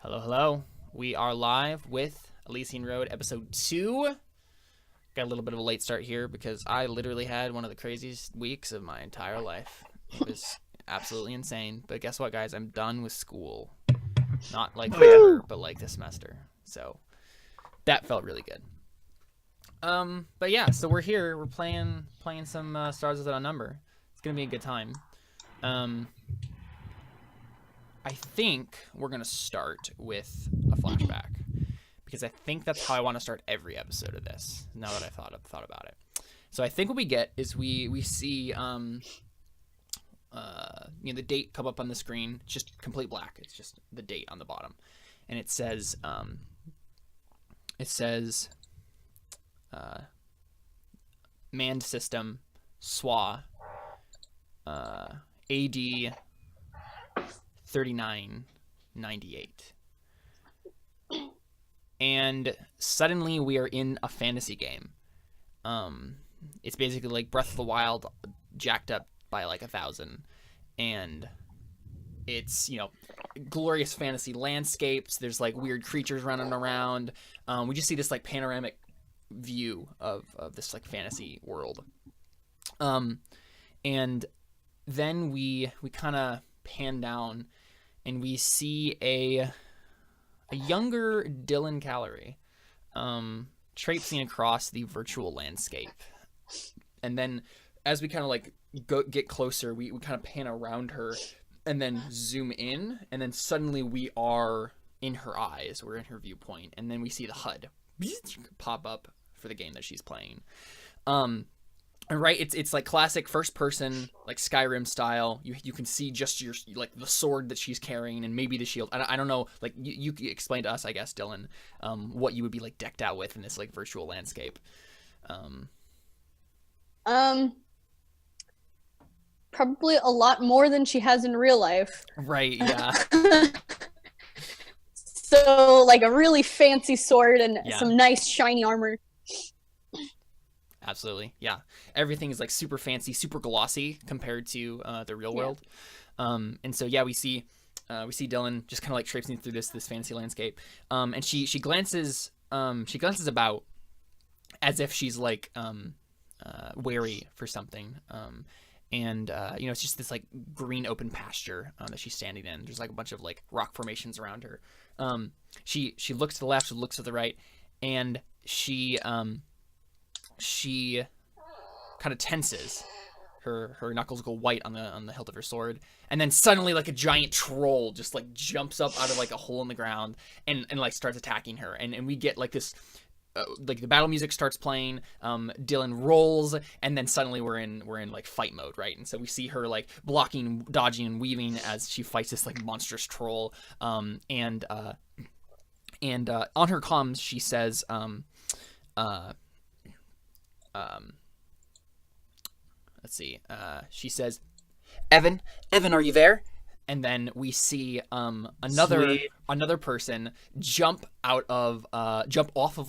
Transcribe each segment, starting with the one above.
Hello, hello. We are live with Elysian Road episode 2. Got a little bit of a late start here because I literally had one of the craziest weeks of my entire life. It was absolutely insane. But guess what, guys? I'm done with school. Not like forever, but like this semester. So that felt really good. But yeah, so we're here. We're playing some Stars Without a Number. It's gonna be a good time. I think we're going to start with a flashback because I think that's how I want to start every episode of this now that I've thought about it. So I think what we get is we see the date come up on the screen. It's just complete black. It's just the date on the bottom. And it says manned system SWA AD 3998. And suddenly we are in a fantasy game. It's basically like Breath of the Wild jacked up by like 1,000. And it's, glorious fantasy landscapes. There's like weird creatures running around. We just see this like panoramic view of this like fantasy world. And then we kind of pan down and we see a younger Dylan Callery traipsing across the virtual landscape. And then as we kind of like get closer, we kind of pan around her and then zoom in, and then suddenly we are in her eyes. We're in her viewpoint, and then we see the HUD pop up for the game that she's playing. Right, it's like classic first person, like Skyrim style. You can see just your like the sword that she's carrying and maybe the shield. I don't know. Like you explain to us, I guess, Dylan, what you would be like decked out with in this like virtual landscape. Probably a lot more than she has in real life. Right. Yeah. So like a really fancy sword and Yeah. some nice shiny armor. Absolutely, yeah. Everything is like super fancy, super glossy compared to the real world. And so yeah, we see Dylan just kind of like traipsing through this fancy landscape. And she glances about as if she's like wary for something. And it's just this like green open pasture that she's standing in. There's like a bunch of like rock formations around her. She looks to the left, she looks to the right, and she kind of tenses. Her knuckles go white on the hilt of her sword, and then suddenly like a giant troll just like jumps up out of like a hole in the ground and like starts attacking her, and we get like this like the battle music starts playing. Dylan rolls, and then suddenly we're in like fight mode, right? And so we see her like blocking, dodging, and weaving as she fights this like monstrous troll. And on her comms she says let's see. She says, "Evan, are you there?" And then we see another person jump off of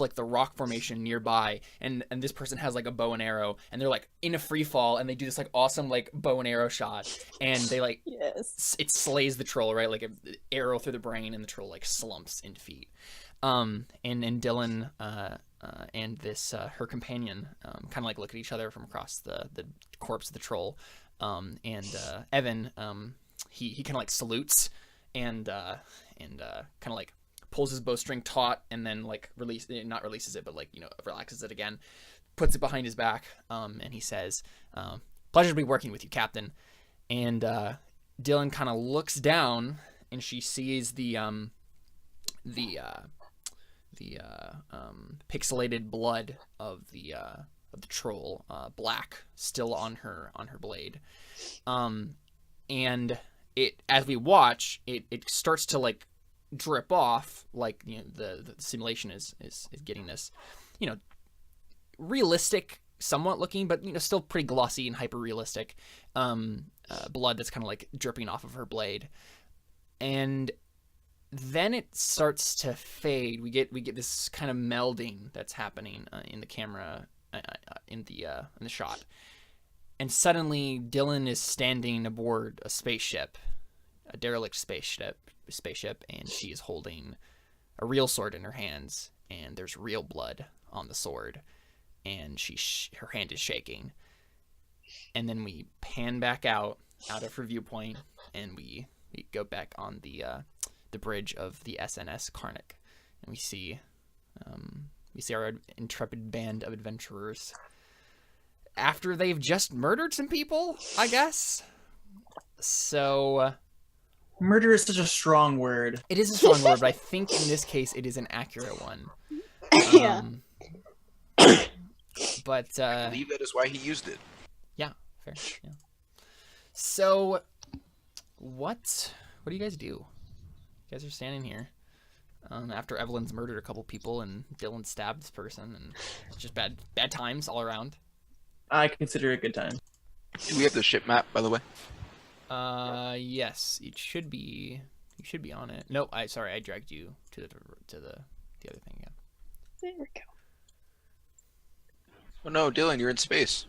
like the rock formation nearby, and this person has like a bow and arrow, and they're like in a free fall, and they do this like awesome like bow and arrow shot, and they like yes, it slays the troll, right? Like an arrow through the brain, and the troll like slumps in defeat. And Dylan and this her companion kind of like look at each other from across the corpse of the troll, and Evan he kind of like salutes and kind of like pulls his bowstring taut, and then like not releases it, but like relaxes it again, puts it behind his back, and he says, "Pleasure to be working with you, Captain." And Dylan kind of looks down, and she sees the pixelated blood of the troll, black, still on her blade, and it, as we watch, it starts to like drip off, like the simulation is getting this, realistic somewhat looking, but still pretty glossy and hyper realistic blood that's kind of like dripping off of her blade, and then it starts to fade. We get this kind of melding that's happening in the camera, in the shot, and suddenly Dylan is standing aboard a spaceship, derelict spaceship, and she is holding a real sword in her hands, and there's real blood on the sword, and her hand is shaking. And then we pan back out of her viewpoint, and we go back on the bridge of the SNS Karnak, and we see our intrepid band of adventurers after they've just murdered some people, I guess. So murder is such a strong word. it is a strong word, but I think in this case it is an accurate one. Yeah. But I believe that is why he used it. yeah, fair. Yeah. So what do you guys do? You guys are standing here after Evelyn's murdered a couple people and Dylan stabbed this person, and it's just bad times all around. I consider it a good time. Do we have the ship map, by the way? Yes, it should be. You should be on it. Nope, I dragged you to the other thing again. There we go. Oh no, Dylan, you're in space.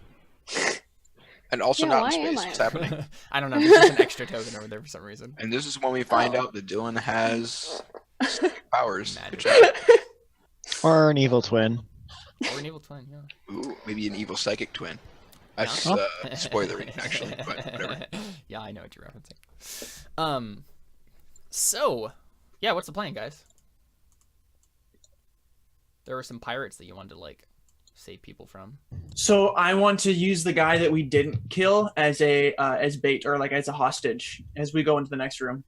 And also Yeah, not why in am space. I? What's happening? I don't know. There's just an extra token over there for some reason. And this is when we find Oh. out that Dylan has powers. Magic. Good job. Or an evil twin. Or an evil twin, yeah. Ooh, maybe an evil psychic twin. That's spoilery, actually, but whatever. Yeah, I know what you're referencing. So, yeah, what's the plan, guys? There were some pirates that you wanted to, like, save people from. So I want to use the guy that we didn't kill as as bait, or like as a hostage as we go into the next room.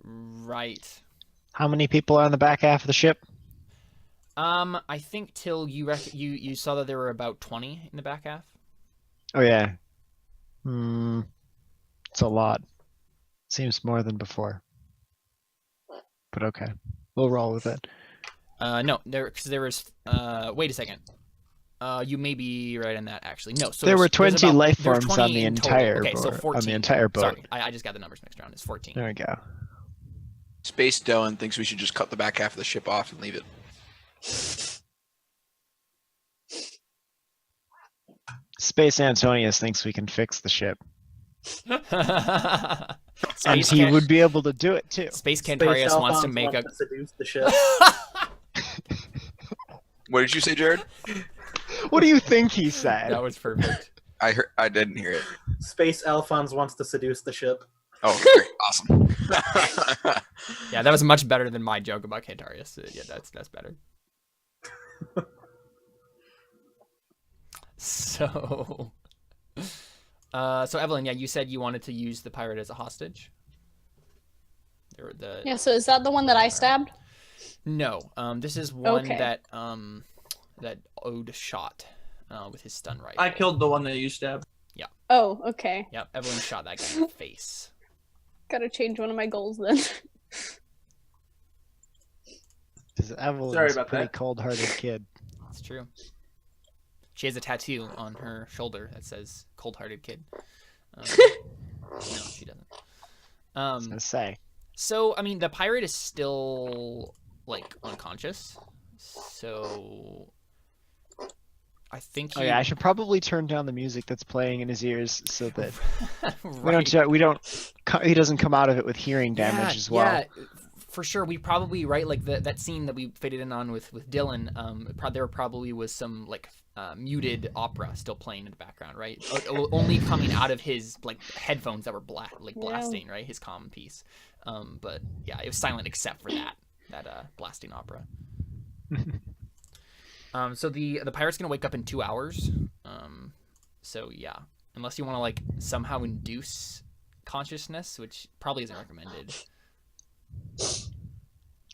Right. How many people are on the back half of the ship? I think Till, you saw that there were about 20 in the back half. Oh yeah. It's a lot. Seems more than before. But okay. We'll roll with it. No, there was. Wait a second. You may be right on that actually. No, so There were there's 20 life there's forms 20 on the in total. entire Okay, so boat. 14. On the entire boat. Sorry, I just got the numbers mixed around. It's 14. There we go. Space Dylan thinks we should just cut the back half of the ship off and leave it. Space Antonius thinks we can fix the ship. And Space he Can- would be able to do it too. Space Cantarius wants to make a. seduce the ship. What did you say, Jared? What do you think he said? That was perfect. I didn't hear it. Space Alphonse wants to seduce the ship. Oh, great. Awesome. Yeah, that was much better than my joke about Cantarius. Yeah, that's better. So Evelyn, yeah, you said you wanted to use the pirate as a hostage. Yeah, so is that the one that I stabbed? No, this is one Okay. that Ode shot with his stun rifle. I killed the one that you stabbed. Oh, okay. Yep, Evelyn shot that guy in the face. Gotta change one of my goals then. Because Evelyn's Sorry a about pretty that. cold-hearted kid. It's true. She has a tattoo on her shoulder that says "cold-hearted kid." No, she doesn't. I was gonna say. So, I mean, the pirate is still, like, unconscious. So, I think Oh yeah, I should probably turn down the music that's playing in his ears so that right. he doesn't come out of it with hearing damage as well. Yeah, for sure. We probably, right, like, that scene that we faded in on with Dylan, there probably was some, like, muted opera still playing in the background, right? Only coming out of his, like, headphones that were blasting, right? His comm piece. But yeah, it was silent except for that blasting opera. So the pirate's gonna wake up in 2 hours. So yeah, unless you want to like somehow induce consciousness, which probably isn't recommended.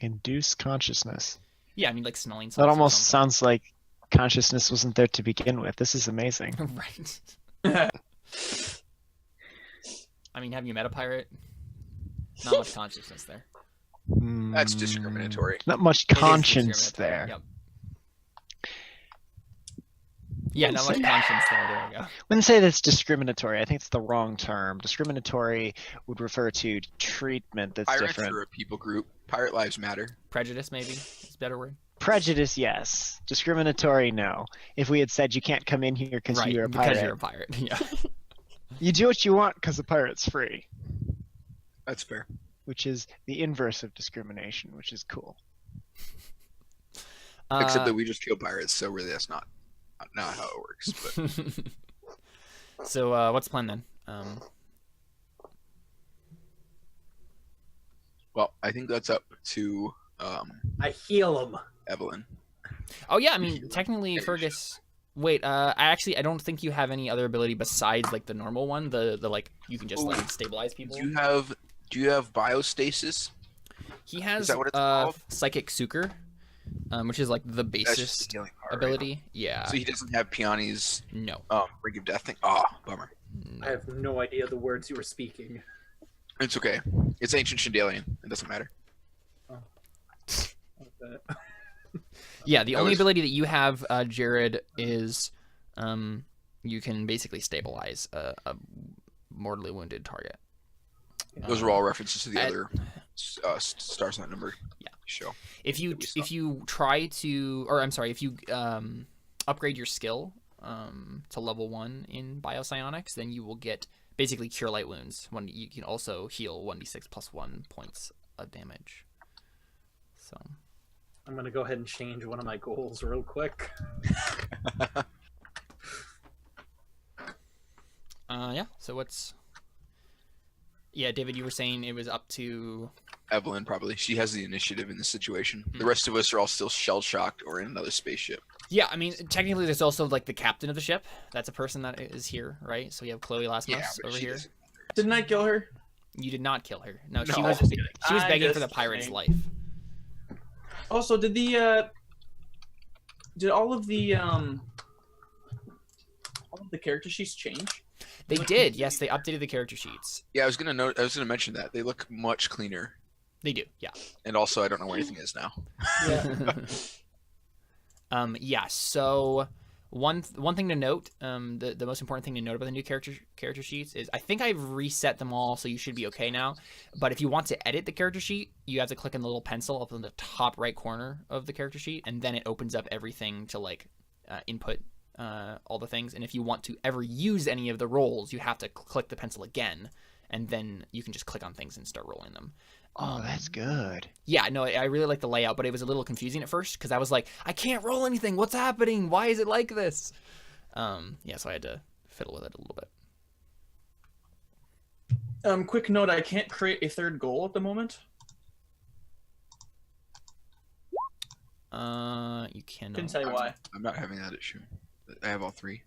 Induce consciousness. Yeah, I mean like smelling That salts or almost something. sounds like consciousness wasn't there to begin with. This is amazing. Right. I mean, have you met a pirate? Not much consciousness there. That's discriminatory. Not much It is conscience discriminatory, there. Yep. Yeah, not much conscience there. There we go. Wouldn't say that's discriminatory. I think it's the wrong term. Discriminatory would refer to treatment that's Pirates different. are a people group. Pirate lives matter. Prejudice, maybe, is a better word. Prejudice, yes. Discriminatory, no. If we had said you can't come in here because Right, you're a because pirate, you're a pirate. Yeah. you do what you want because a pirate's free. That's fair. which is the inverse of discrimination, which is cool. Except that we just kill pirates, so really that's not how it works. But So what's the plan then? well, I think that's up to I heal him. Evelyn. Oh yeah, I mean technically Fergus. Wait, I don't think you have any other ability besides like the normal one. The like you can just like stabilize people. Do you have biostasis? He has Is that what it's called? psychic sucre, which is like the That's just basis the healing part, right? ability. Yeah. So he doesn't have Piani's No. Ring of Death thing. Oh, bummer. I have no idea the words you were speaking. It's okay. It's ancient Chandalian. It doesn't matter. Okay. Yeah, the That only was- ability that you have, Jared, is you can basically stabilize a mortally wounded target. Those are all references to the I- other stars not numbered show. If you try to, or I'm sorry, if you upgrade your skill to level 1 in biopsionics, then you will get basically cure light wounds. You can also heal 1d6 plus 1 points of damage. So I'm gonna go ahead and change one of my goals real quick. yeah. So what's David, you were saying it was up to Evelyn probably. She has the initiative in this situation. The rest of us are all still shell shocked or in another spaceship. Yeah, I mean, technically, there's also like the captain of the ship. That's a person that is here, right? So we have Chloe Lasmus but over she here. doesn't- Didn't I kill her? You did not kill her. No, she No. was I'm begging for just the pirate's kidding. life. Also, did all of the character sheets change? They did, yes, they updated the character sheets. Yeah, I was gonna mention that they look much cleaner, They do, yeah. and also I don't know where anything is now. Yeah. Yeah. So one thing to note, the most important thing to note about the new character sheets is I think I've reset them all, so you should be okay now. But if you want to edit the character sheet, you have to click on the little pencil up in the top right corner of the character sheet, and then it opens up everything to like input all the things. And if you want to ever use any of the roles, you have to click the pencil again, and then you can just click on things and start rolling them. Oh, that's good. Yeah, no, I really like the layout, but it was a little confusing at first because I was like, I can't roll anything. What's happening? Why is it like this? Yeah, so I had to fiddle with it a little bit. Quick note: I can't create a third goal at the moment. You can. Couldn't tell you why. I'm not having that issue. I have all three.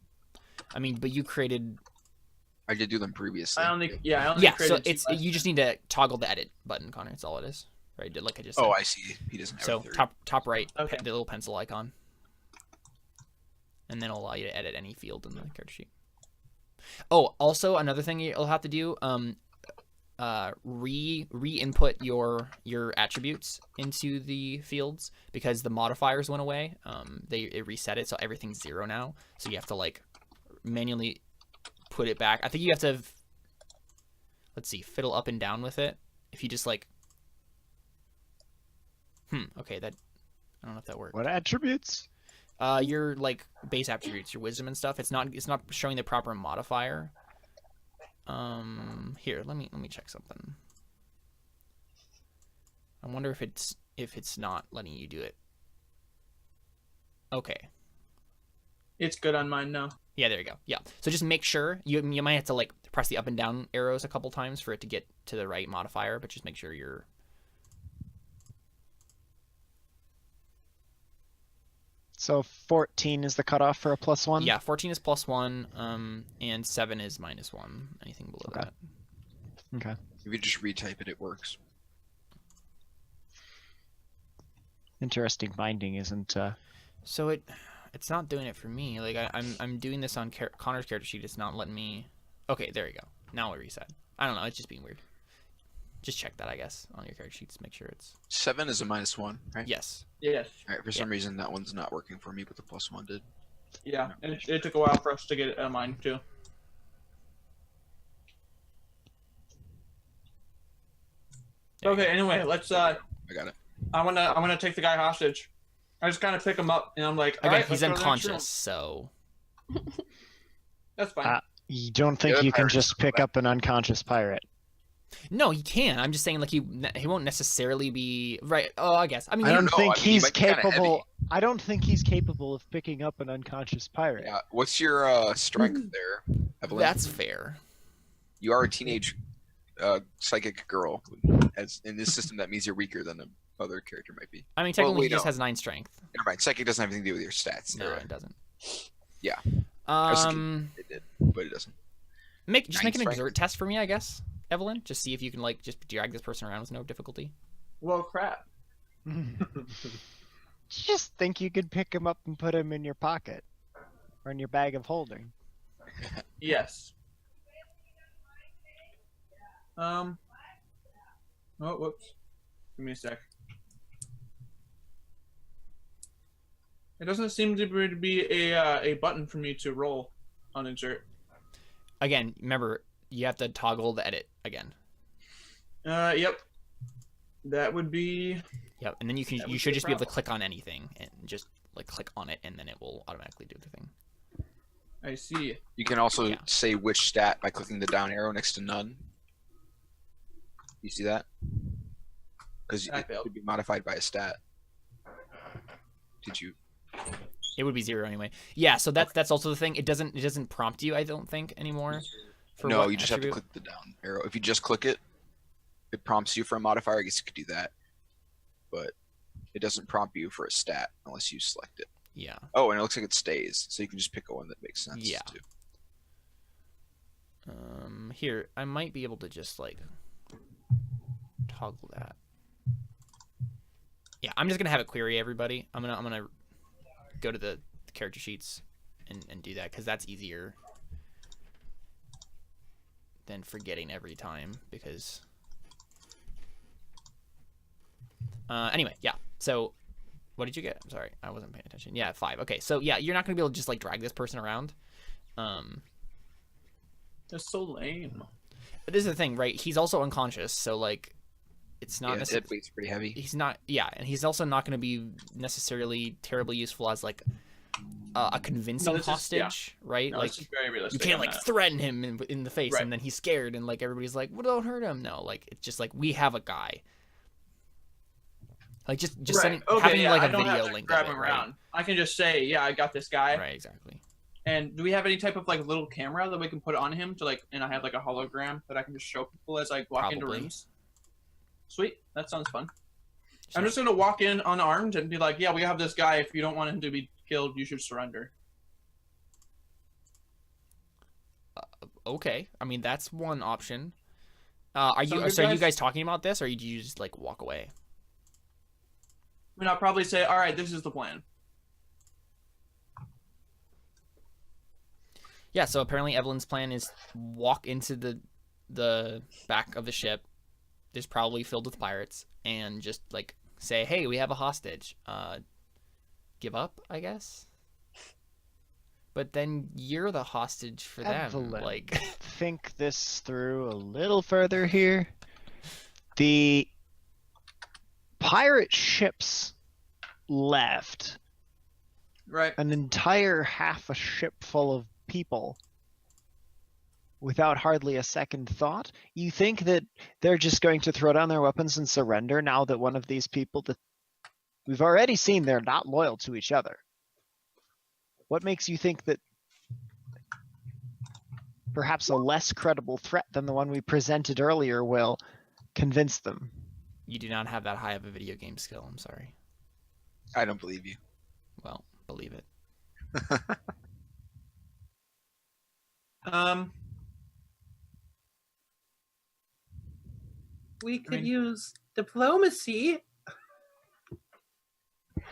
I mean, but you created. I did do them previously. I only Yeah, created so two it's last you just need to toggle the edit button, Connor. That's all it is, right? Like I just said. Oh, I see. He doesn't have So a third. top right, Okay. the little pencil icon, and then it'll allow you to edit any field in the character sheet. Oh, also another thing you'll have to do, re-input your attributes into the fields because the modifiers went away. It reset it, so everything's 0 now. So you have to like manually put it back. I think you have to, let's see, fiddle up and down with it. If you just like, okay, that I don't know if that worked. What attributes? Your like base attributes, your wisdom and stuff. It's not showing the proper modifier. Here, let me check something. I wonder if it's not letting you do it. Okay. It's good on mine now. Yeah, there you go. Yeah. So just make sure you might have to like press the up and down arrows a couple times for it to get to the right modifier, but just make sure you're. So 14 is the cutoff for a +1? Yeah, 14 is +1, and 7 is -1. Anything below Okay. that. Okay. If you just retype it, it works. Interesting binding isn't So it's not doing it for me. Like I'm doing this on Connor's character sheet. It's not letting me. Okay, there you go. Now it reset. I don't know. It's just being weird. Just check that, I guess, on your character sheets. Make sure it's 7 is a -1, right? yes. Yes. All right. For some reason, that one's not working for me, but the +1 did. Yeah. It took a while for us to get it on mine too. Okay. Anyway, let's. I got it. I'm gonna take the guy hostage. I just kind of pick him up, and I'm like, all Again, right, he's let's go to the next unconscious, so room. That's fine. You don't think Yeah, you can pirates just go pick back. up an unconscious pirate? No, he can. I'm just saying, like, he won't necessarily be right. Oh, I guess. I mean, I don't know. think I mean, he he's might be kinda capable. heavy. I don't think he's capable of picking up an unconscious pirate. Yeah. What's your strength there, Evelyn? that's fair. You are a teenage psychic girl. As in this system, that means you're weaker than the other character might be. I mean, technically, wait, he just no. has 9 strength. Never mind. Psychic doesn't have anything to do with your stats. No, You're right. it doesn't. Yeah. I was thinking Um, it did, but it doesn't. make an strength. exert test for me, I guess, Evelyn. Just see if you can like just drag this person around with no difficulty. Well, crap. Just think you could pick him up and put him in your pocket or in your bag of holding. Yes. Oh, whoops. Give me a sec. It doesn't seem to be a button for me to roll on insert. Again, remember you have to toggle the edit again. Yep. That would be. Yep, and then you That would should be a just be able to problem. click on anything and just like click on it, and then it will automatically do the thing. I see. You can also Yeah. say which stat by clicking the down arrow next to none. You see that? Because I it failed. could be modified by a stat. Did you? It would be 0 anyway. Yeah, so that's also the thing. It doesn't prompt you, I don't think, anymore. For No, what you just have to attribute. click the down arrow. If you just click it, it prompts you for a modifier. I guess you could do that, but it doesn't prompt you for a stat unless you select it. Yeah. Oh, and it looks like it stays, so you can just pick a one that makes sense. Yeah. Too. Here, I might be able to just like toggle that. Yeah, I'm just gonna have it query everybody. I'm gonna go to the character sheets and do that because that's easier than forgetting every time because. Anyway, yeah. So, what did you get? I'm sorry, I wasn't paying attention. Yeah, 5. Okay, so yeah, you're not gonna be able to just like drag this person around. That's so lame. But this is the thing, right? He's also unconscious, so like, it's not Yeah, necessarily. dead weight's pretty heavy. He's not, yeah, and he's also not going to be necessarily terribly useful as like a convincing this is- yeah. hostage, right? No, like, it's very you realistic. can't on like that. threaten him in the face, Right. and then he's scared, and like everybody's like, "Well, don't hurt him." No, like it's just like we have a guy. Like just Right. sending, Okay, having yeah, like I a don't video have to link grab of it, him right? around. I can just say, yeah, I got this guy. Right, exactly. And do we have any type of like little camera that we can put on him to like, and I have like a hologram that I can just show people as I walk into Probably. rooms? Sweet, that sounds fun. I'm just gonna walk in unarmed and be like, yeah, we have this guy. If you don't want him to be killed, you should surrender. Okay, I mean that's one option. Are Sound you good, so are you guys? guys talking about this, or do you just like walk away? I mean, I'll probably say, all right, this is the plan. Yeah, so apparently Evelyn's plan is walk into the back of the ship. There's probably filled with pirates, and just like say, "Hey, we have a hostage. Give up, I guess." But then you're the hostage for them. Evelyn. Like, Think this through a little further here. The pirate ships left Right. an entire half a ship full of people without hardly a second thought. You think that they're just going to throw down their weapons and surrender now that one of these people that we've already seen they're not loyal to each other? What makes you think that perhaps a less credible threat than the one we presented earlier will convince them? you do not have that high of a video game skill. I'm sorry. I don't believe you. Well, believe it. We could mean- use diplomacy.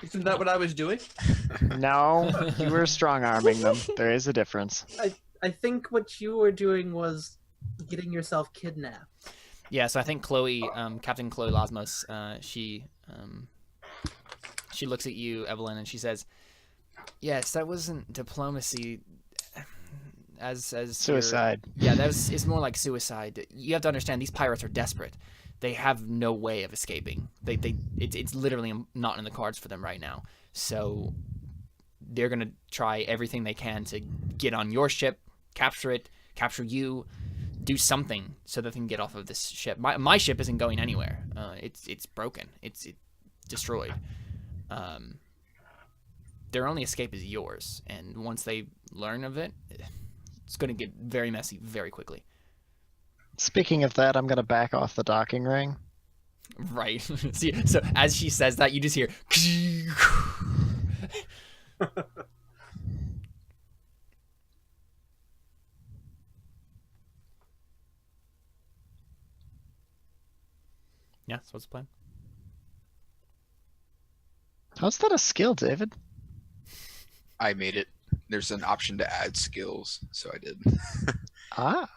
Isn't that what I was doing? No, you were strong arming them. There is a difference. I think what you were doing was getting yourself kidnapped. Yeah, so I think Chloe, Captain Chloe Lasmos, she looks at you, Evelyn, and she says, "Yes, that wasn't diplomacy. As your- Suicide. Yeah, it's more like suicide. You have to understand these pirates are desperate. They have no way of escaping. It's literally not in the cards for them right now. So they're gonna try everything they can to get on your ship, capture it, capture you, do something so that they can get off of this ship. My ship isn't going anywhere. It's broken. It's destroyed. Their only escape is yours, and once they learn of it, it's going to get very messy very quickly. Speaking of that, I'm gonna back off the docking ring. Right. See, so as she says that, you just hear. Yeah, so what's the plan? How's that a skill, David? I made it. There's an option to add skills, so I did. Ah.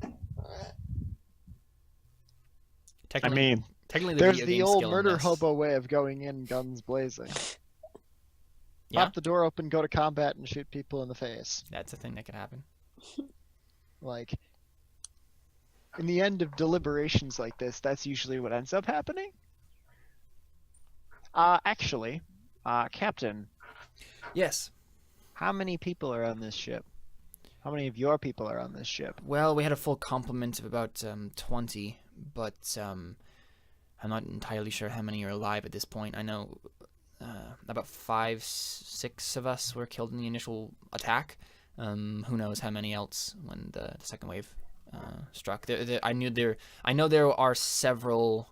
I Technically, mean, technically there's video the game old skill in murder this. hobo way of going in guns blazing. Yeah, Pop the door open, go to combat, and shoot people in the face. that's a thing that could happen. Like, in the end of deliberations like this, that's usually what ends up happening. Actually, Captain, Yes. how many people are on this ship? How many of your people are on this ship? Well, we had a full complement of about 20, but I'm not entirely sure how many are alive at this point. I know about 5, 6 of us were killed in the initial attack. Who knows how many else when the second wave struck? I know there are several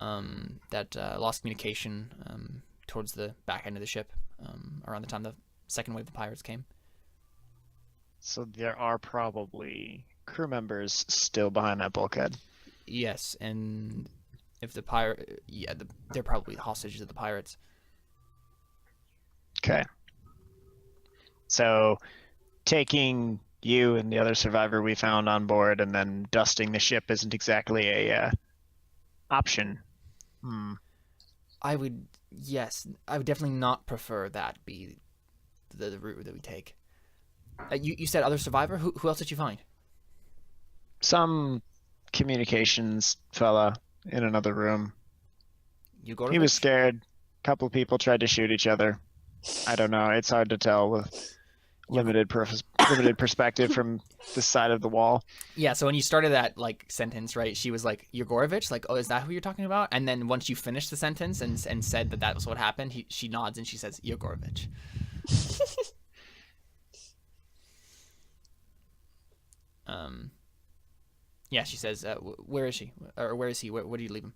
that lost communication towards the back end of the ship around the time the second wave of pirates came. So there are probably crew members still behind that bulkhead. Yes, and if the pirate, they're probably hostages of the pirates. Okay. So, taking you and the other survivor we found on board and then dusting the ship isn't exactly a option. I would definitely not prefer that be the route that we take. You said other survivor? Who else did you find? Some communications fella in another room. You go. He was scared. A couple of people tried to shoot each other. I don't know. It's hard to tell with limited perspective from this side of the wall. Yeah. So when you started that sentence, right? She was like Yegorovich, like, oh, is that who you're talking about? And then once you finished the sentence and said that was what happened, she nods and she says Yegorovich. Yeah, she says, where is she? Or where is he? Where do you leave him?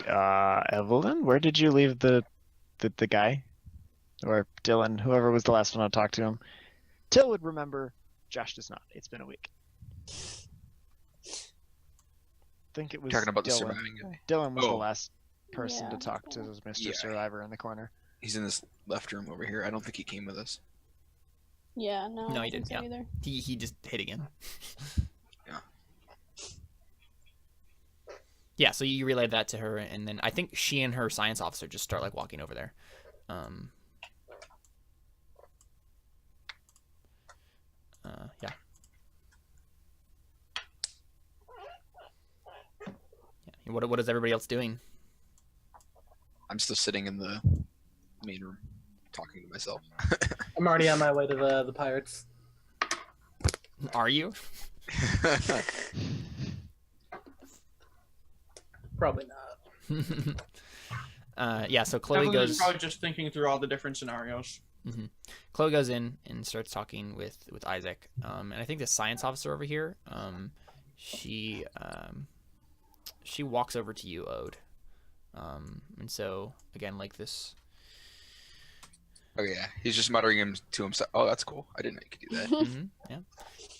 Evelyn, where did you leave the guy? Or Dylan, whoever was the last one to talk to him. Till would remember. Josh does not. It's been a week. I think it was Talking about the Dylan. surviving guy. Dylan was the Oh. last person Yeah. to talk to Mr. Yeah. Survivor in the corner. He's in this left room over here. I don't think he came with us. Yeah, no. No, I he don't didn't, think so yeah. either. He just hit again. Yeah. Yeah, so you relay that to her, and then I think she and her science officer just start walking over there. Yeah. Yeah. What is everybody else doing? I'm still sitting in the main room, talking to myself. I'm already on my way to the pirates. Are you? Probably not. Yeah, so Chloe Evelyn is goes. probably just thinking through all the different scenarios. Chloe goes in and starts talking with Isaac, and I think the science officer over here, she walks over to you, Ode, and so again, like this. Oh yeah, he's just muttering him to himself. Oh, that's cool. I didn't know you could do that.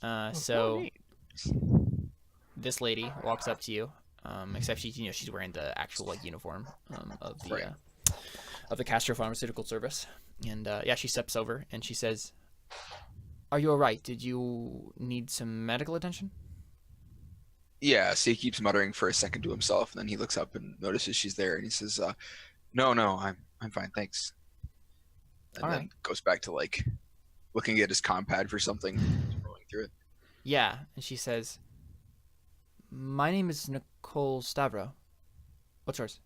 Yeah. So this lady walks up to you, except she's wearing the actual uniform of the Right. Of the Castro Pharmaceutical Service, and yeah, she steps over and she says, "Are you all right? Did you need some medical attention?" Yeah, so he keeps muttering for a second to himself, and then he looks up and notices she's there, and he says, "No, I'm fine, thanks." And All then right. goes back to looking at his compad for something, scrolling through it. Yeah, and she says, "My name is Nicole Stavro. What's yours?"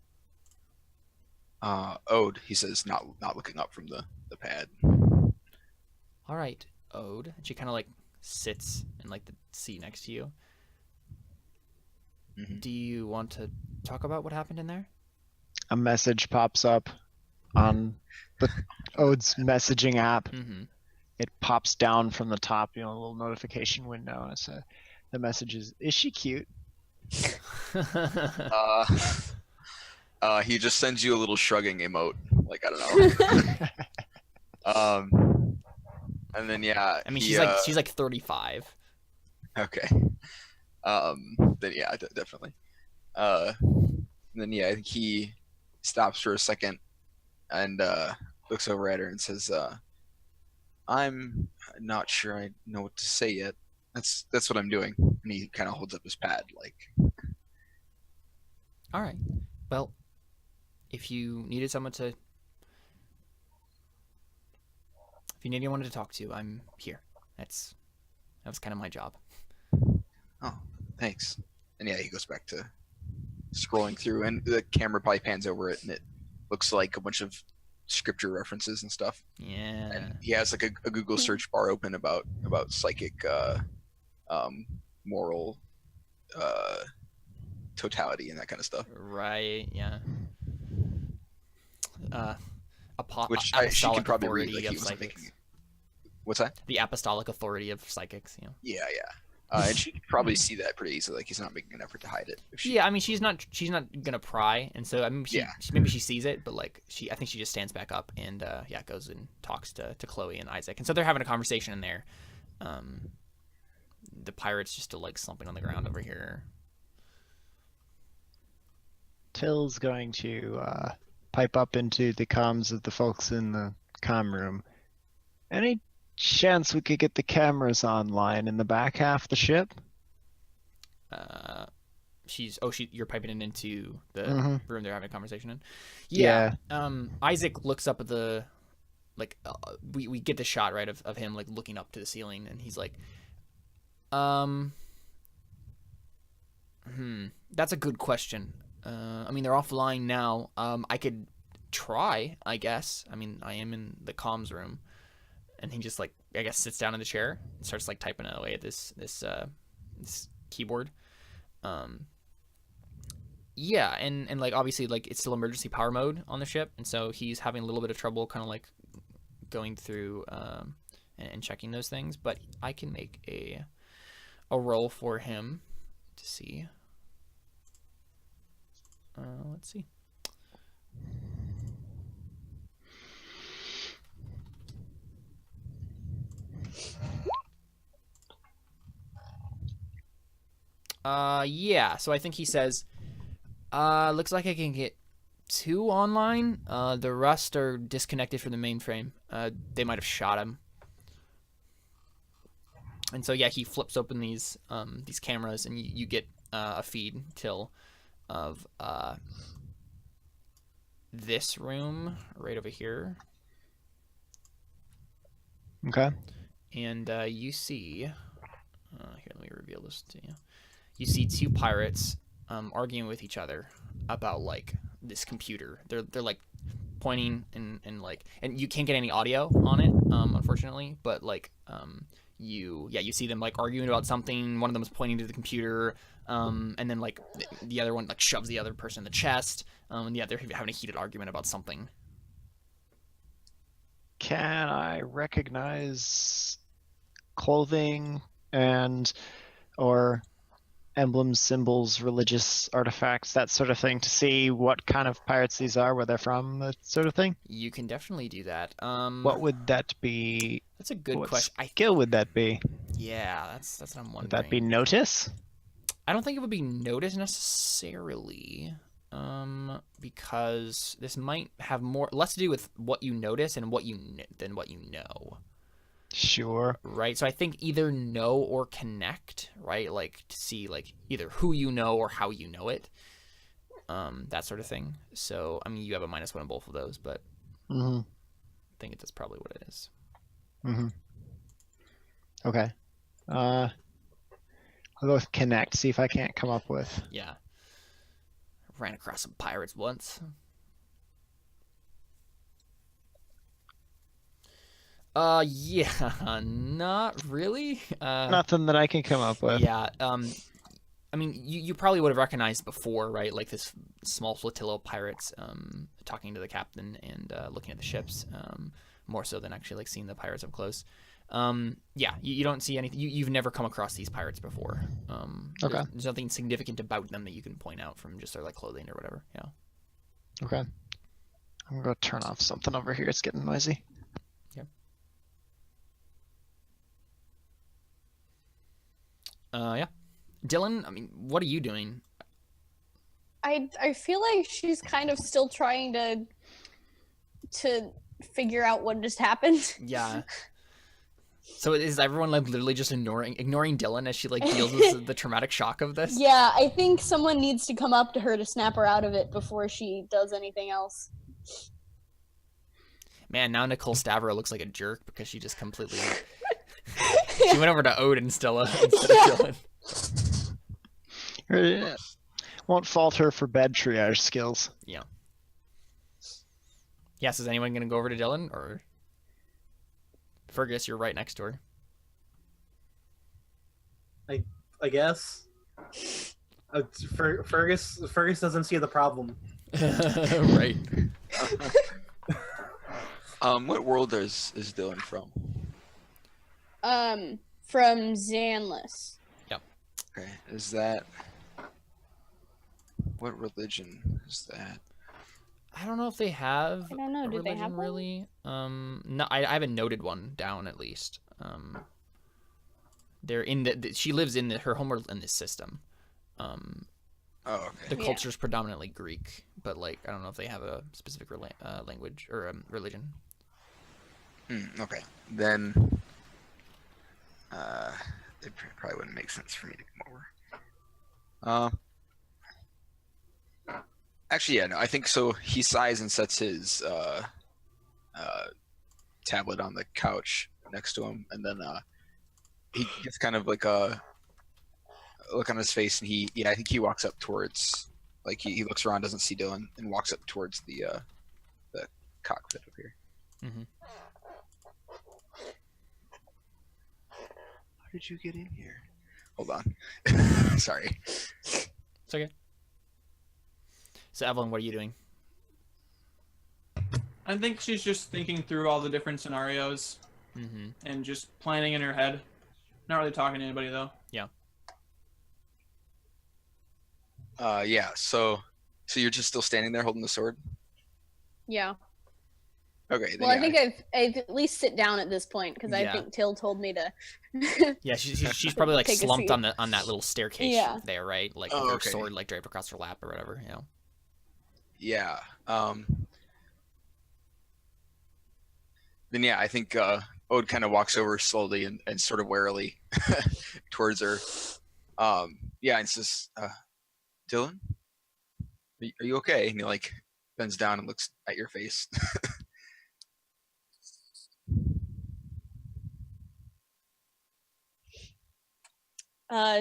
Ode, he says, not looking up from the pad. All right, Ode. And she kind of like sits in like the seat next to you. Mhm. Do you want to talk about what happened in there? A message pops up on the Ode's messaging app. Mm-hmm. It pops down from the top, a little notification window. And the message is she cute? He just sends you a little shrugging emote, like, I don't know. And then yeah, I mean, he, she's like 35. okay. Then yeah, definitely. And then yeah, I think he stops for a second and looks over at her and says, "I'm not sure I know what to say yet. That's what I'm doing." And he kind of holds up his pad, like. All right. Well, if you needed someone to, if you need anyone to talk to, I'm here. That was kind of my job. Oh, thanks. And yeah, he goes back to scrolling through, and the camera probably pans over it, and it looks like a bunch of scripture references and stuff. Yeah. And he has like a Google search bar open about psychic moral totality and that kind of stuff. Right. Yeah. Which she apostolic can probably read. authority Like he of wasn't psychics. thinking. What's that? The apostolic authority of psychics. You know. Yeah. And she could probably see that pretty easily. Like he's not making an effort to hide it. Yeah, I mean, she's not gonna pry, and so I mean, maybe she sees it, but like I think she just stands back up and goes and talks to Chloe and Isaac, and so they're having a conversation in there. The pirate's just still like slumping on the ground over here. Till's going to pipe up into the comms of the folks in the comm room. Any chance we could get the cameras online in the back half of the ship? You're piping it into the Mhm. room they're having a conversation in. Yeah. Isaac looks up at the we get the shot right of him like looking up to the ceiling, and he's like, that's a good question. I mean, they're offline now. I could try, I guess. I mean, I am in the comms room. And he just like, I guess, sits down in the chair and starts like typing away at this keyboard. Yeah, and like obviously like it's still emergency power mode on the ship, and so he's having a little bit of trouble kind of like going through and checking those things. But I can make a roll for him to see. Let's see. Yeah, so I think he says, looks like I can get 2 online. The rest are disconnected from the mainframe. They might have shot him. And so yeah, he flips open these cameras, and you get a feed till of this room right over here. Okay. And you see, here, let me reveal this to you. You see 2 pirates arguing with each other about like this computer. They're like pointing and like, and you can't get any audio on it, unfortunately. But like, you see them like arguing about something. One of them is pointing to the computer, and then like the other one like shoves the other person in the chest. And yeah, they're having a heated argument about something. Can I recognize clothing or emblems, symbols, religious artifacts, that sort of thing, to see what kind of pirates these are, where they're from, that sort of thing? You can definitely do that. What would that be? That's a good What question. skill would that be? Yeah, that's what I'm wondering. Would that be notice? I don't think it would be notice necessarily, because this might have less to do with what you notice and than what you know. Sure. Right. So I think either know or connect. Right. Like to see like either who you know or how you know it. That sort of thing. So I mean, you have a -1 on both of those, but I think that's probably what it is. Okay. I'll go with connect. See if I can't come up with. Yeah. Ran across some pirates once. Yeah, not really. Nothing that I can come up with. Yeah. I mean, you probably would have recognized before, right? Like this small flotilla of pirates talking to the captain and looking at the ships, more so than actually like seeing the pirates up close. Yeah, you don't see anything. You've never come across these pirates before. Okay. There's nothing significant about them that you can point out from just their like clothing or whatever. Yeah. Okay. I'm gonna go turn off something over here. It's getting noisy. Yeah. Dylan, I mean, what are you doing? I feel like she's kind of still trying to figure out what just happened. Yeah. So is everyone like literally just ignoring Dylan as she like deals with the traumatic shock of this? Yeah, I think someone needs to come up to her to snap her out of it before she does anything else. Man, now Nicole Stavro looks like a jerk because she just completely she went over to Odin instead of Dylan. Won't fault her for bad triage skills. Yeah. Yes, is anyone gonna go over to Dylan or Fergus? You're right next to her. I guess. Fergus doesn't see the problem. Right. What world is Dylan from? From Xanless. Okay, is that what religion is that? I don't know if they have I don't know. a Do they have religion one? really. No, I haven't noted one down at least. They're in she lives in her homeworld in this system. Oh, okay. The Yeah. culture's predominantly Greek, but like I don't know if they have a specific language or religion. Okay, then it probably wouldn't make sense for me to come over. Actually, yeah, no, I think so. He sighs and sets his tablet on the couch next to him, and then he gets kind of like a look on his face, and I think he walks up towards, like he looks around, doesn't see Dylan, and walks up towards the cockpit up here. Mm-hmm. How did you get in here? Hold on. Sorry. It's okay. So Evelyn, what are you doing? I think she's just thinking through all the different scenarios Mm-hmm. and just planning in her head. Not really talking to anybody though. Yeah. So you're just still standing there holding the sword? Yeah. Okay. Then Well, I yeah, think I've at least sit down at this point because I Yeah. think Till told me to. Yeah, she's probably like Take a slumped seat. on that little staircase Yeah. there, right? Like Oh, with her okay. sword like draped across her lap or whatever. You know. Yeah. Then yeah, I think Ode kind of walks over slowly and sort of warily towards her. Yeah, and says, "Dylan, are you okay?" And he like bends down and looks at your face.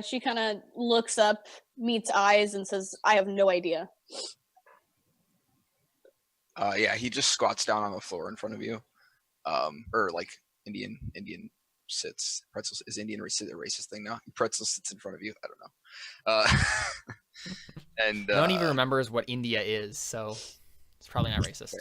She kind of looks up, meets eyes, and says, "I have no idea." Yeah, he just squats down on the floor in front of you, or like Indian sits. Pretzel is Indian a racist thing now? Pretzel sits in front of you. I don't know. And No one even remembers what India is, so it's probably not racist.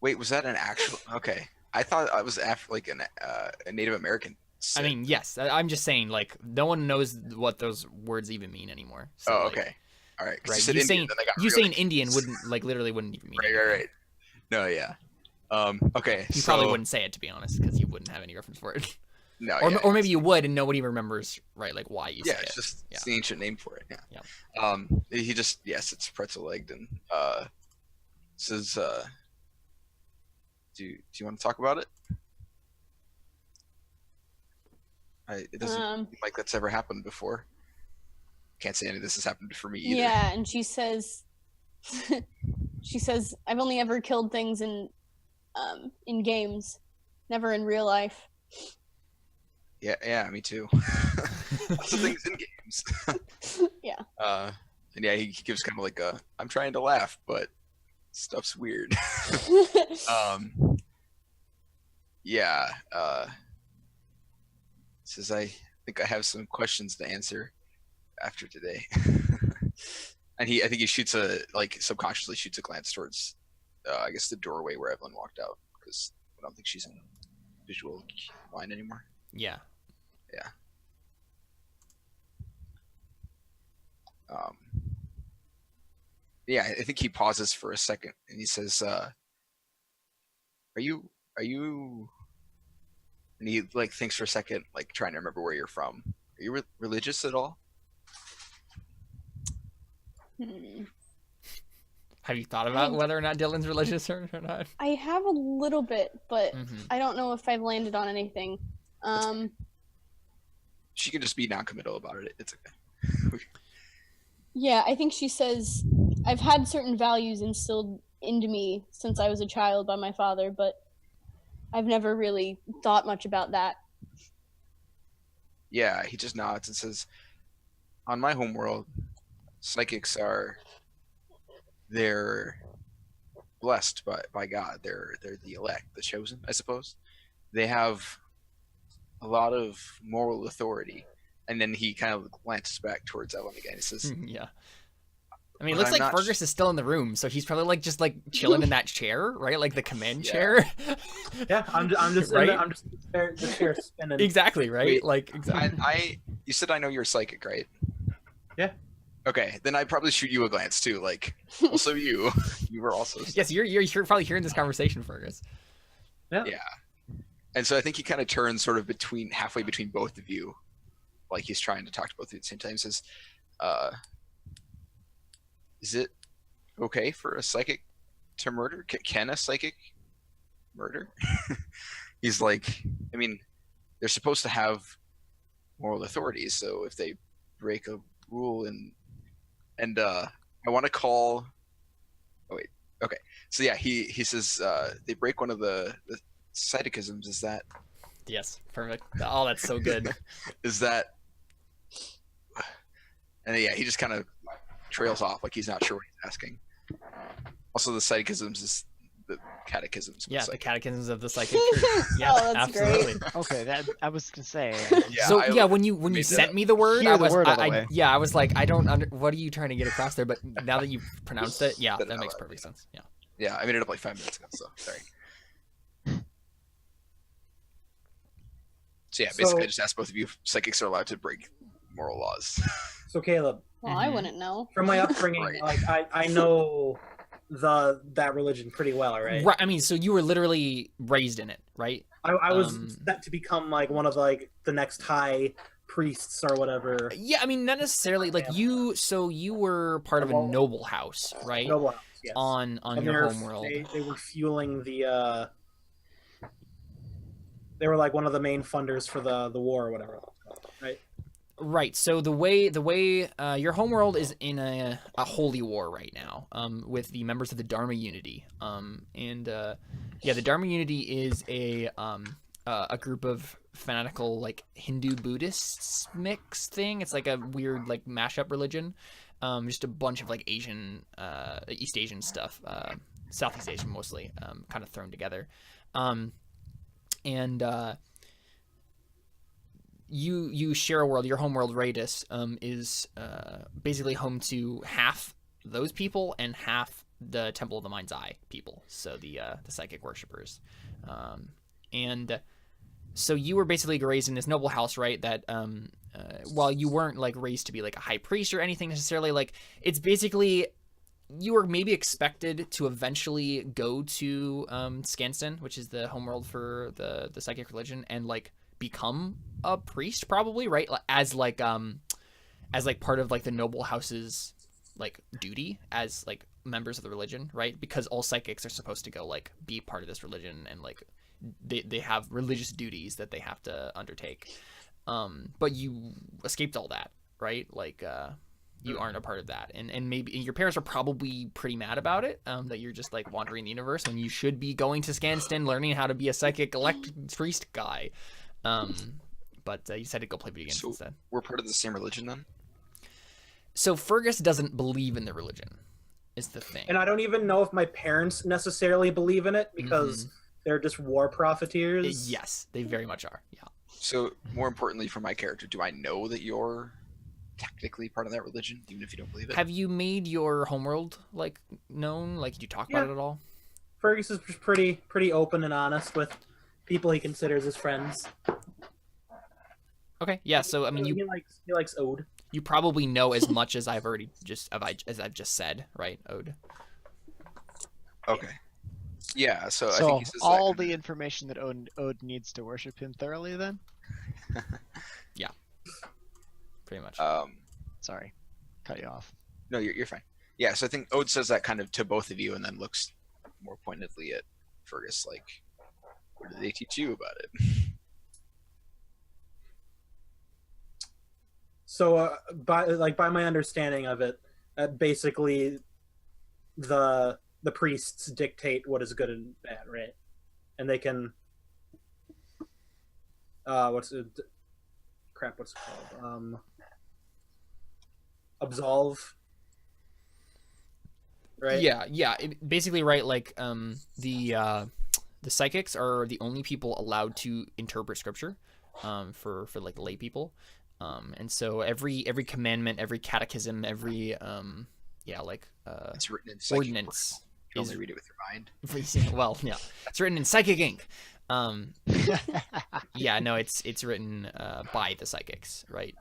Wait, was that an actual? Okay, I thought I was like a Native American. I mean, yes. I'm just saying, like, no one knows what those words even mean anymore. So, Oh, like, okay. All right. 'Cause Right. You, said You Indian, saying then I got you really saying confused. Indian wouldn't like literally wouldn't even mean Right, anything. right. No, yeah. Okay. You so, probably wouldn't say it, to be honest, because you wouldn't have any reference for it. No. Or, yeah, or maybe you would, and nobody remembers, right? Like why you Yeah, say it's it. just Yeah. it's the ancient name for it. Yeah. Yeah. He just it's pretzel legged and says, do you want to talk about it? It doesn't seem like that's ever happened before. Can't say any of this has happened for me either. Yeah, and she says, "I've only ever killed things in games, never in real life." Yeah, me too. Lots of things in games. Yeah. And yeah, he gives kind of like I'm trying to laugh, but stuff's weird. yeah, says I think I have some questions to answer after today. And I think he shoots subconsciously shoots a glance towards, I guess, the doorway where Evelyn walked out, because I don't think she's in visual line anymore. Yeah. Yeah, I think he pauses for a second and he says, are you, and he thinks for a second, trying to remember where you're from. Are you religious at all? Have you thought about whether or not Dylan's religious or not? I have a little bit, but Mhm. I don't know if I've landed on anything. She can just be non-committal about it. It's okay. Yeah, I think she says, I've had certain values instilled into me since I was a child by my father, but I've never really thought much about that. Yeah, he just nods and says, on my homeworld, psychics they're blessed by God. They're the elect, the chosen, I suppose. They have a lot of moral authority. And then he kind of glances back towards Ellen again. He says, Yeah. I mean, it But looks I'm like not Fergus is still in the room, so he's probably just chilling in that chair, right? Like the command Yeah. chair. Yeah, I'm just Right? I'm just the chair spinning. Exactly, right? Wait, Exactly. you said I know you're psychic, right? Yeah. Okay, then I'd probably shoot you a glance too. Also you were also Yes, you're probably hearing this conversation, Fergus. Yeah. Yeah. And so I think he kind of turns sort of halfway between both of you, like he's trying to talk to both of you at the same time. He says, is it okay for a psychic to murder? Can a psychic murder? He's like, I mean, they're supposed to have moral authority, so if they break a rule and I want to call. Oh wait, okay. So yeah, he says they break one of the Psytechisms. Is that? Yes, perfect. Oh, that's so good. Is that? And yeah, he just kind of trails off, like he's not sure what he's asking. Also, the Psytechisms is the catechisms. Yeah, the Psychic. catechisms of the psychic truth. Yeah, Oh, that's absolutely. Okay, that I was gonna say. So when you made sent me the word, Hear I the was word all the way. I was like, I don't what are you trying to get across there? But now that you pronounced it, yeah, that makes perfect sense. Yeah. Yeah, I made it up like 5 minutes ago, so sorry. So yeah, basically, I just asked both of you if psychics are allowed to break moral laws. So Caleb, Well, I wouldn't know. from my upbringing, Right. I know that religion pretty well, right? Right. I mean, so you were literally raised in it, right? I was set to become one of the next high priests or whatever. Yeah, I mean, not necessarily you. So you were part of a noble house, right? Noble house, yes. On And your homeworld. They were fueling the. They were one of the main funders for the war or whatever, right? Right. So the way your homeworld is in a holy war right now, with the members of the Dharma Unity, the Dharma Unity is a group of fanatical Hindu Buddhists mix thing. It's like a weird mashup religion, just a bunch of Asian, East Asian stuff, Southeast Asian mostly, kind of thrown together, You share a world. Your homeworld, Radis, is basically home to half those people and half the Temple of the Mind's Eye people. So the psychic worshippers, and so you were basically raised in this noble house, right? That while you weren't raised to be a high priest or anything necessarily, it's basically you were maybe expected to eventually go to Skanston, which is the homeworld for the psychic religion, and become a priest, probably, right? As part of the noble house's duty as members of the religion, right? Because all psychics are supposed to go be part of this religion, and they have religious duties that they have to undertake. But you escaped all that, right? You aren't a part of that, and maybe your parents are probably pretty mad about it, that you're just wandering the universe when you should be going to Skanston, learning how to be a psychic priest guy. But you decided to go play video games instead. We're part of the same religion then? So Fergus doesn't believe in the religion, is the thing. And I don't even know if my parents necessarily believe in it, because they're just war profiteers. Yes, they very much are. Yeah. So more importantly for my character, do I know that you're technically part of that religion, even if you don't believe it? Have you made your homeworld like known? Like, did you talk about it at all? Fergus is just pretty open and honest with people he considers his friends. Okay. Yeah. So I mean, he likes Ode. you probably know as much as I've just said, right, Ode? Okay. Yeah. So I So think he says all that. the information that Ode needs to worship him thoroughly, then. Pretty much. Sorry, cut you off. No, you're fine. Yeah. So I think Ode says that kind of to both of you, and then looks more pointedly at Fergus, like, "What did they teach you about it?" So by my understanding of it, basically the priests dictate what is good and bad, right? And they can what's it called? Absolve. Right? Yeah. Basically, right. Like, the psychics are the only people allowed to interpret scripture, for like lay people, and so every commandment, every catechism, every It's written in psychic ordinance. words. You can only read it with your mind. Well, yeah, it's written in psychic ink. Yeah, no, it's written by the psychics, right?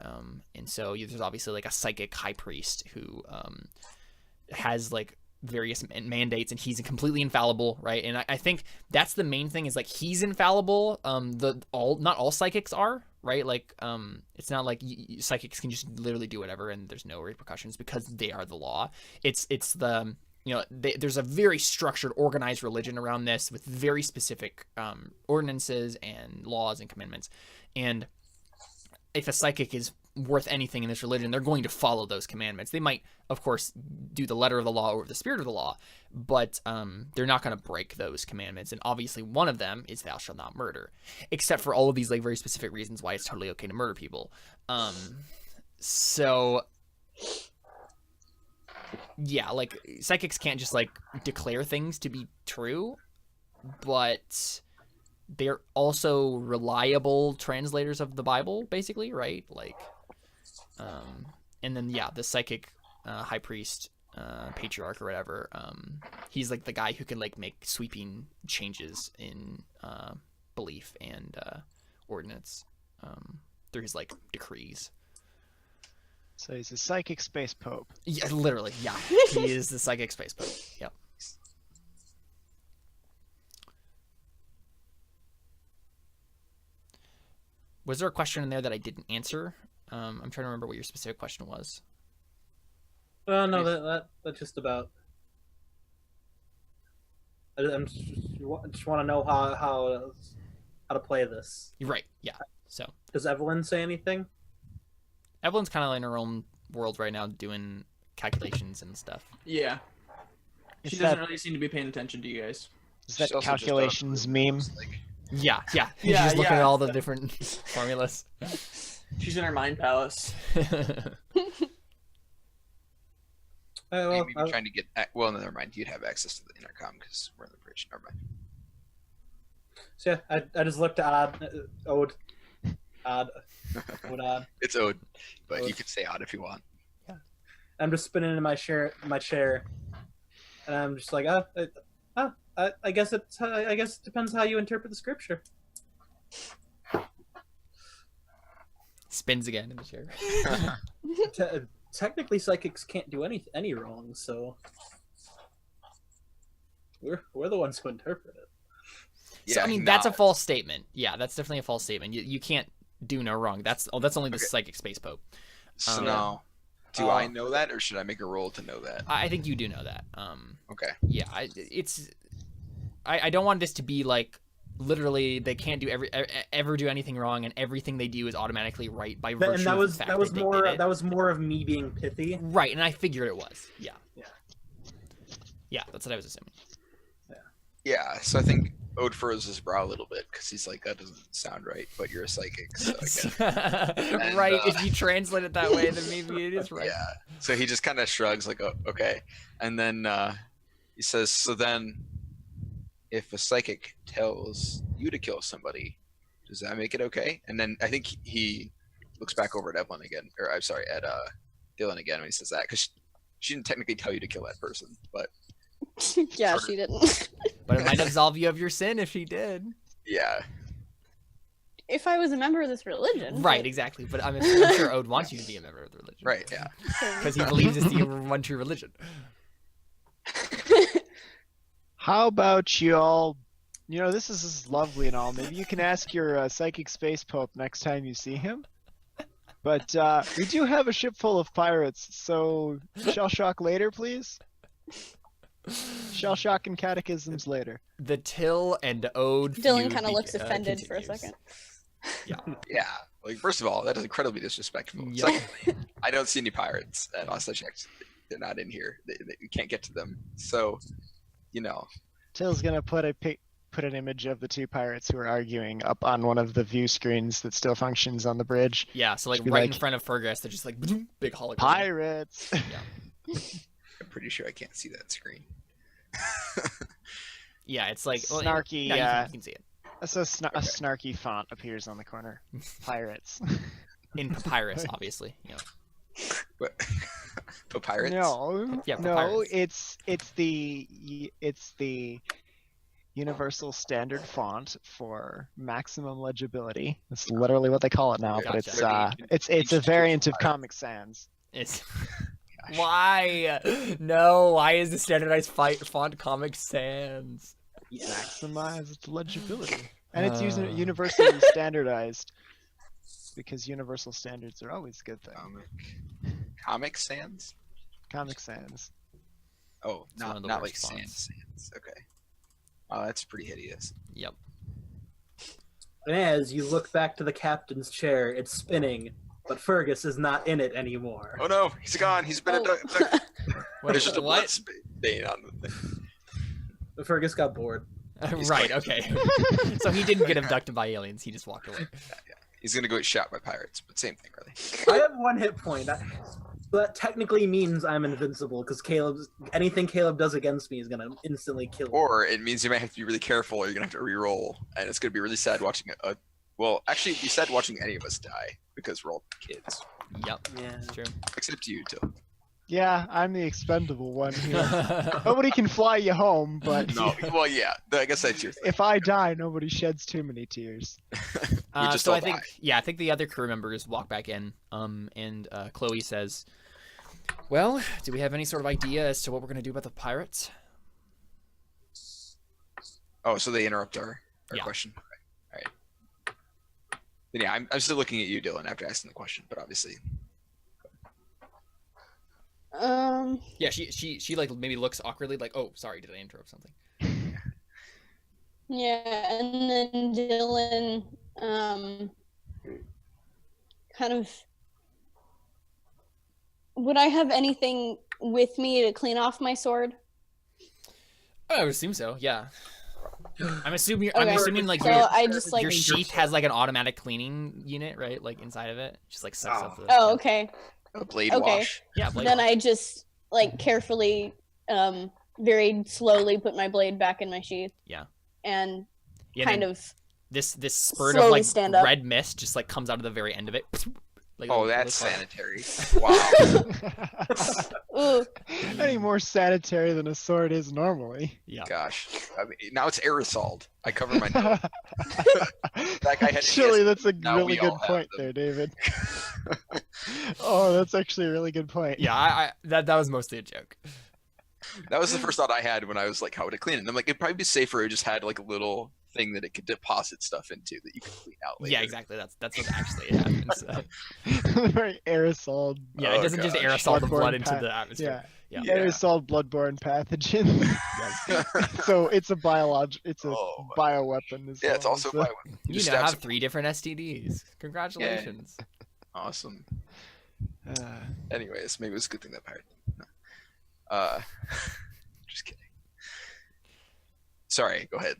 And so there's obviously like a psychic high priest who has like various mandates, and he's completely infallible, right? And I think that's the main thing, is like he's infallible. Not all psychics are, right? Like it's not like psychics can just literally do whatever and there's no repercussions because they are the law. It's the there's a very structured, organized religion around this with very specific ordinances and laws and commandments. And if a psychic is worth anything in this religion, they're going to follow those commandments. They might, of course, do the letter of the law or the spirit of the law, but they're not going to break those commandments. And obviously one of them is thou shalt not murder, except for all of these like very specific reasons why it's totally okay to murder people. So yeah, like psychics can't just like declare things to be true, but they're also reliable translators of the Bible, basically, right? Like, and then yeah, the psychic high priest, patriarch or whatever, he's like the guy who can like make sweeping changes in belief and ordinance through his like decrees. So he's a psychic space pope. Yeah, literally, yeah. He is the psychic space pope. Yep. Was there a question in there that I didn't answer? I'm trying to remember what your specific question was. No, that's just about. I just want to know how to play this. You're right. Yeah. So Does Evelyn say anything? Evelyn's kind of in her own world right now, doing calculations and stuff. Yeah. Is She that, doesn't really seem to be paying attention to you guys. is that She's also just calculations meme? Like, Yeah. Yeah, She's looking yeah. at all the different formulas. She's in her mind palace. Well, maybe trying to get. Well, no, never mind. You'd have access to the intercom because we're in the bridge. Never mind. so yeah, I just looked at Ode. Odd. It's Ode, but Ode. you could say odd if you want. I'm just spinning in my chair, and I'm just like, I guess it depends how you interpret the scripture. Spins again in the chair. Technically, psychics can't do any wrong, so we're the ones who interpret it. So I mean, that's a false statement. Yeah, that's definitely a false statement. You can't do no wrong. That's only the Okay. psychic space pope. So now, do I know that, or should I make a roll to know that? I think you do know that. Okay. Yeah, I don't want this to be like literally they can't do ever do anything wrong, and everything they do is automatically right by virtue And that of was the fact that was they more did it. that was more of me being pithy. Right, and I figured it was. Yeah. Yeah. Yeah, that's what I was assuming. Yeah. So I think Ode furrows his brow a little bit because he's like, that doesn't sound right. But you're a psychic, so I get it. Right, if you translate it that way, then maybe it is right. Yeah. So he just kind of shrugs, like, oh, okay, and then he says, "So then, if a psychic tells you to kill somebody, does that make it okay? And then I think he looks back over at Evelyn again, or I'm sorry, at Dylan again when he says that, because she didn't technically tell you to kill that person, but Yeah, she didn't. But it might absolve you of your sin if she did. yeah. If I was a member of this religion. Right, exactly. But I'm sure Ode wants you to be a member of the religion. Right, yeah. Because he believes it's the one true religion. How about you all? You know, this is lovely and all. Maybe you can ask your psychic space pope next time you see him. But we do have a ship full of pirates, so shell shock later, please. Shell shock and catechisms later. The Till and Ode. Dylan feud kind of looks offended for a continues. second. Yeah. Like, first of all, that is incredibly disrespectful. Yep. Secondly, I don't see any pirates at last I checked. They're not in here. You can't get to them. So, you know. Till's gonna put an image of the two pirates who are arguing up on one of the view screens that still functions on the bridge. Yeah, so like Should be right like, in front of Fergus, they're just like big hologram. Pirates. I'm pretty sure I can't see that screen. Yeah, it's like well, Snarky, no, yeah. you can see it So a snarky font appears on the corner. Pirates. in papyrus, obviously. You know. But pirates? No, Yeah, no, papyrus. it's the universal standard font for maximum legibility. That's literally what they call it now, but Gotcha. it's a variant of Comic Sans. It's why? No, why is the standardized font Comic Sans? Maximize its legibility, and it's universally standardized because universal standards are always a good thing. Comic Sans? Comic Sans. Oh, It's one of the not worst like fonts. Sans. Okay. Oh, that's pretty hideous. Yep. And as you look back to the captain's chair, it's spinning, but Fergus is not in it anymore. Oh no, he's gone. He's been abducted. There's just a blood what? stain on the thing. Fergus got bored. Right. Okay. So he didn't get abducted by aliens. He just walked away. He's gonna go get shot by pirates, but same thing, really. I have 1 hit point. That technically means I'm invincible because anything Caleb does against me is gonna instantly kill me. Or it means you might have to be really careful, or you're gonna have to re-roll, and it's gonna be really sad watching well, actually, it'd be sad watching any of us die because we're all kids, Yep. Yeah. That's true. except you, Till. Yeah, I'm the expendable one here. Nobody can fly you home, but No, well, yeah, I guess that's your thing. if I die, nobody sheds too many tears. We just So all I think, die. I think the other crew members walk back in. And Chloe says, "Well, do we have any sort of idea as to what we're gonna do about the pirates?" Oh, so they interrupt our Yeah. question. All right. Then yeah, I'm still looking at you, Dylan, after asking the question, but obviously. Yeah, she like maybe looks awkwardly, like, "Oh, sorry, did I interrupt something?" Yeah, and then Dylan kind of would I have anything with me to clean off my sword? I would assume so. Yeah. I'm assuming. Okay. I'm assuming like So your I just like your sheath has like an automatic cleaning unit, right? Like inside of it, just like sucks up the. Oh, okay. A blade Okay. wash. Yeah. Blade Then wash. I just like carefully very slowly put my blade back in my sheath. Yeah. And Yeah, kind then of this spurt slowly of like stand up. red mist just like comes out of the very end of it. Like, Oh, it that's looks like- sanitary. Wow. ooh, Any more sanitary than a sword is normally. Yeah. Gosh. I mean, now it's aerosoled. I cover my nose. That guy had Actually, that's a Now really we good all have point them. there, David. Oh, that's actually a really good point. Yeah. I that was mostly a joke. That was the first thought I had when I was like, how would I clean it? And I'm like, it'd probably be safer if it just had like a little thing that it could deposit stuff into that you could clean out later. Yeah, exactly. That's what actually happens. Very aerosol. Yeah, it Oh, doesn't just gosh. aerosol the blood Bloodborne into path- the atmosphere. Yeah. Yeah. Aerosol bloodborne pathogen. So it's a it's a Oh, my bioweapon as Yeah, well. it's also so- by You just now stab have some- 3 different STDs. Congratulations. Awesome. Uh, Anyways, maybe it was a good thing that pirate. No. Just kidding. Sorry, go ahead.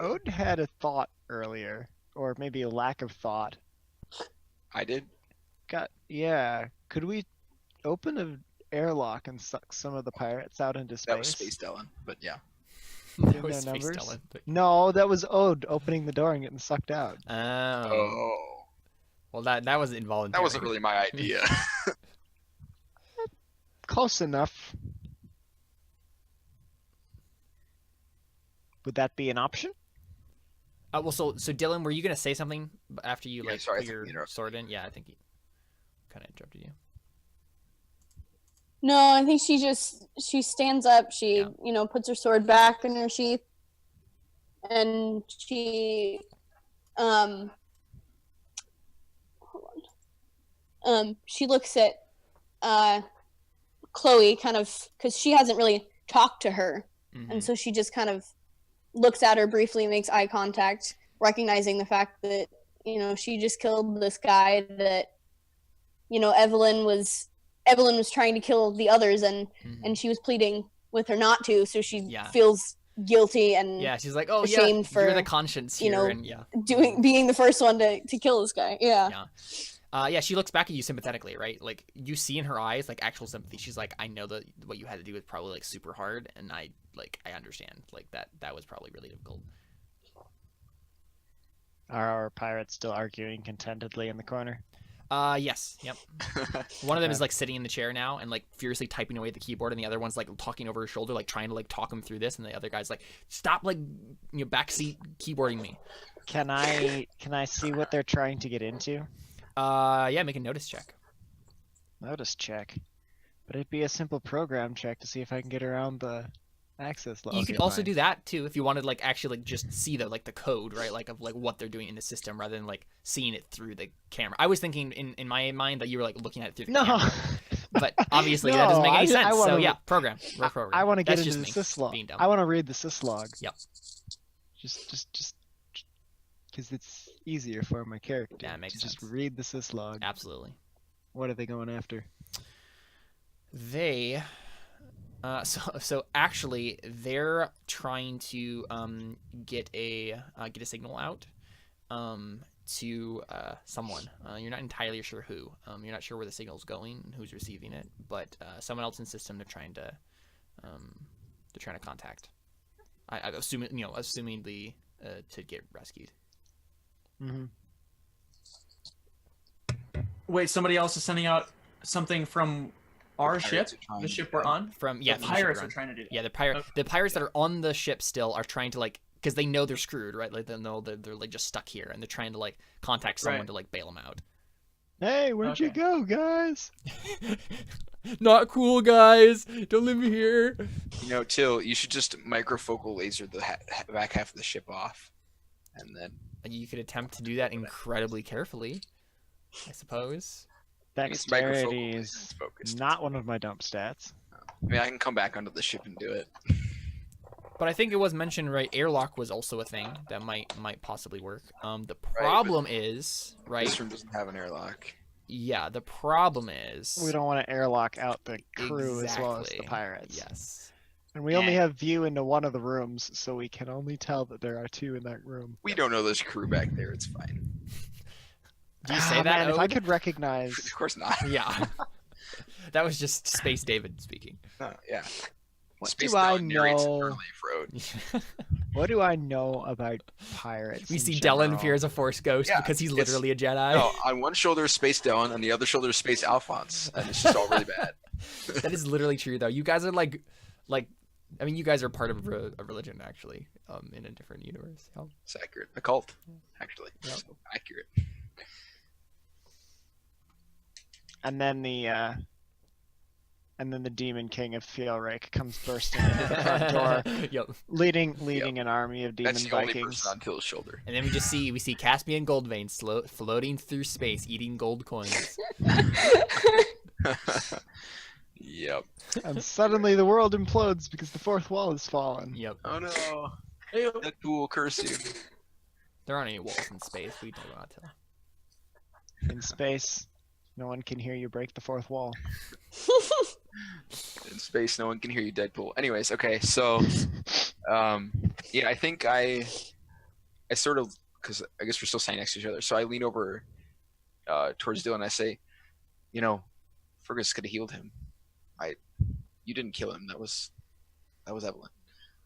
Ode had a thought earlier, or maybe a lack of thought. I did. Yeah. Could we open an airlock and suck some of the pirates out into space? That was Space Dylan, but yeah. That in was their Space numbers. Dylan, but- No, that was Ode opening the door and getting sucked out. Oh. Oh, Well, that was involuntary. that wasn't really my idea. Close enough. Would that be an option? Well, so Dylan, were you gonna say something after you Yeah, like sorry, I put think your you interrupted sword in? Yeah, I think he kind of interrupted you. No, I think she stands up. She puts her sword back in her sheath, and she hold on. She looks at Chloe kind of because she hasn't really talked to her, Mhm. and so she just kind of looks at her briefly, makes eye contact, recognizing the fact that she just killed this guy that Evelyn was trying to kill the others, and she was pleading with her not to, so she Yeah. feels guilty and Yeah, she's like, oh ashamed yeah, you're for, the conscience here, and yeah. being the first one to kill this guy. Yeah. Yeah, she looks back at you sympathetically, right? Like you see in her eyes like actual sympathy. She's like, I know that what you had to do was probably like super hard, and I understand. Like that was probably really difficult. Are our pirates still arguing contentedly in the corner? Yes, yep. One of them is like sitting in the chair now and like furiously typing away at the keyboard, and the other one's like talking over his shoulder, like trying to like talk him through this, and the other guy's like, stop like backseat keyboarding me. Can I see what they're trying to get into? Yeah, make a notice check. Notice check. But it'd be a simple program check to see if I can get around the access laws. You could also do that too if you wanted like actually like just see the code, right? Like of like what they're doing in the system rather than like seeing it through the camera. I was thinking in my mind that you were like looking at it through the camera. But obviously that doesn't make any sense. So yeah, program. I want to get That's into the just me syslog. being dumb. I want to read the syslog. Yep. Just because it's easier for my character. Yeah, it makes to just sense. read the syslog. Absolutely. What are they going after? They so actually they're trying to get a signal out to someone. You're not entirely sure who. You're not sure where the signal's going and who's receiving it, but someone else in the system they're trying to contact. I assuming the to get rescued. Mm-hmm. Wait, somebody else is sending out something from our ship, Pirates are trying the to ship go. we're on. The The ship pirates we're are on. trying to do that. Yeah, Okay. the pirates that are on the ship still are trying to like, because they know they're screwed, right? Like they know they're like just stuck here, and they're trying to like contact someone Right. to like bail them out. Hey, where'd you Okay. go, guys? Not cool, guys. Don't leave me here. Till you should just microfocal laser the back half of the ship off, and then You could attempt to do that incredibly carefully, I suppose. it's Dexterity microfocal is laser, it's focused. not one of my dump stats. I mean, I can come back onto the ship and do it. But I think it was mentioned, right? Airlock was also a thing that might possibly work. The problem is, right? This room doesn't have an airlock. Yeah, the problem is We don't want to airlock out the crew as well as the Exactly. pirates. Yes. And we only have view into one of the rooms, so we can only tell that there are two in that room. We don't know there's crew back there. It's fine. Do you say that? Man, if I Ode? could recognize, Of course not. Yeah. That was just Space David speaking. Yeah. what Space do I Dog narrates know? early Road. What do I know about pirates? We in see general? Dylan here as a Force ghost Yeah, because he's it's- literally a Jedi. No, on one shoulder is Space Dylan, on the other shoulder is Space Alphonse, and it's just all really bad. That is literally true, though. You guys are like, I mean, you guys are part of a religion, actually, in a different universe. Yeah. It's accurate. A cult, actually. Yep. So accurate. And then the demon king of Fielrake comes bursting into the front door, Yep. leading an army of demon That's the only Vikings. person on Till's shoulder. And then we see Caspian Goldvein floating through space, eating gold coins. Yep. And suddenly the world implodes because the fourth wall has fallen. Yep. Oh no. Hey, That tool will curse you. There aren't any walls in space. We don't know how to. In space, no one can hear you break the fourth wall. In space, no one can hear you, Deadpool. Anyways, okay, so, yeah, I think I sort of, because I guess we're still standing next to each other, so I lean over towards Dylan and I say, Fergus could have healed him. You didn't kill him. That was Evelyn.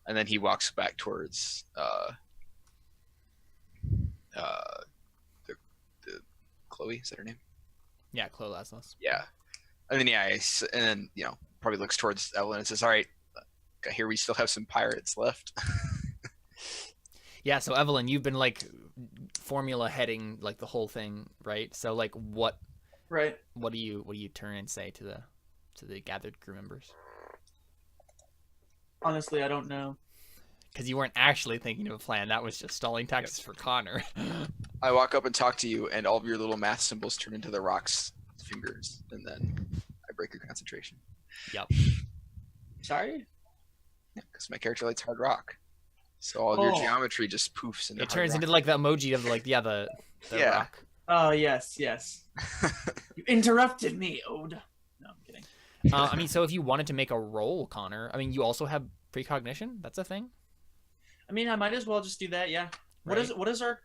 And then he walks back towards the Chloe, is that her name? Yeah, Chloe Laszlos. Yeah. And then and then probably looks towards Evelyn and says, "All right, I hear we still have some pirates left." Yeah, so Evelyn, you've been like formula heading like the whole thing, right? So like what do you turn and say to the gathered crew members? Honestly, I don't know. Because you weren't actually thinking of a plan. That was just stalling tactics for Connor. I walk up and talk to you, and all of your little math symbols turn into the rock's fingers, and then I break your concentration. Yep. Sorry? Yeah, because my character likes hard rock. So all of your geometry just poofs into It hard turns rock. into like the emoji of like the Yeah. rock. Oh, yes. You interrupted me, Ode. No, I'm kidding. I mean, so if you wanted to make a roll, Connor, I mean, you also have precognition. That's a thing. I mean, I might as well just do that, yeah. Right. What is our...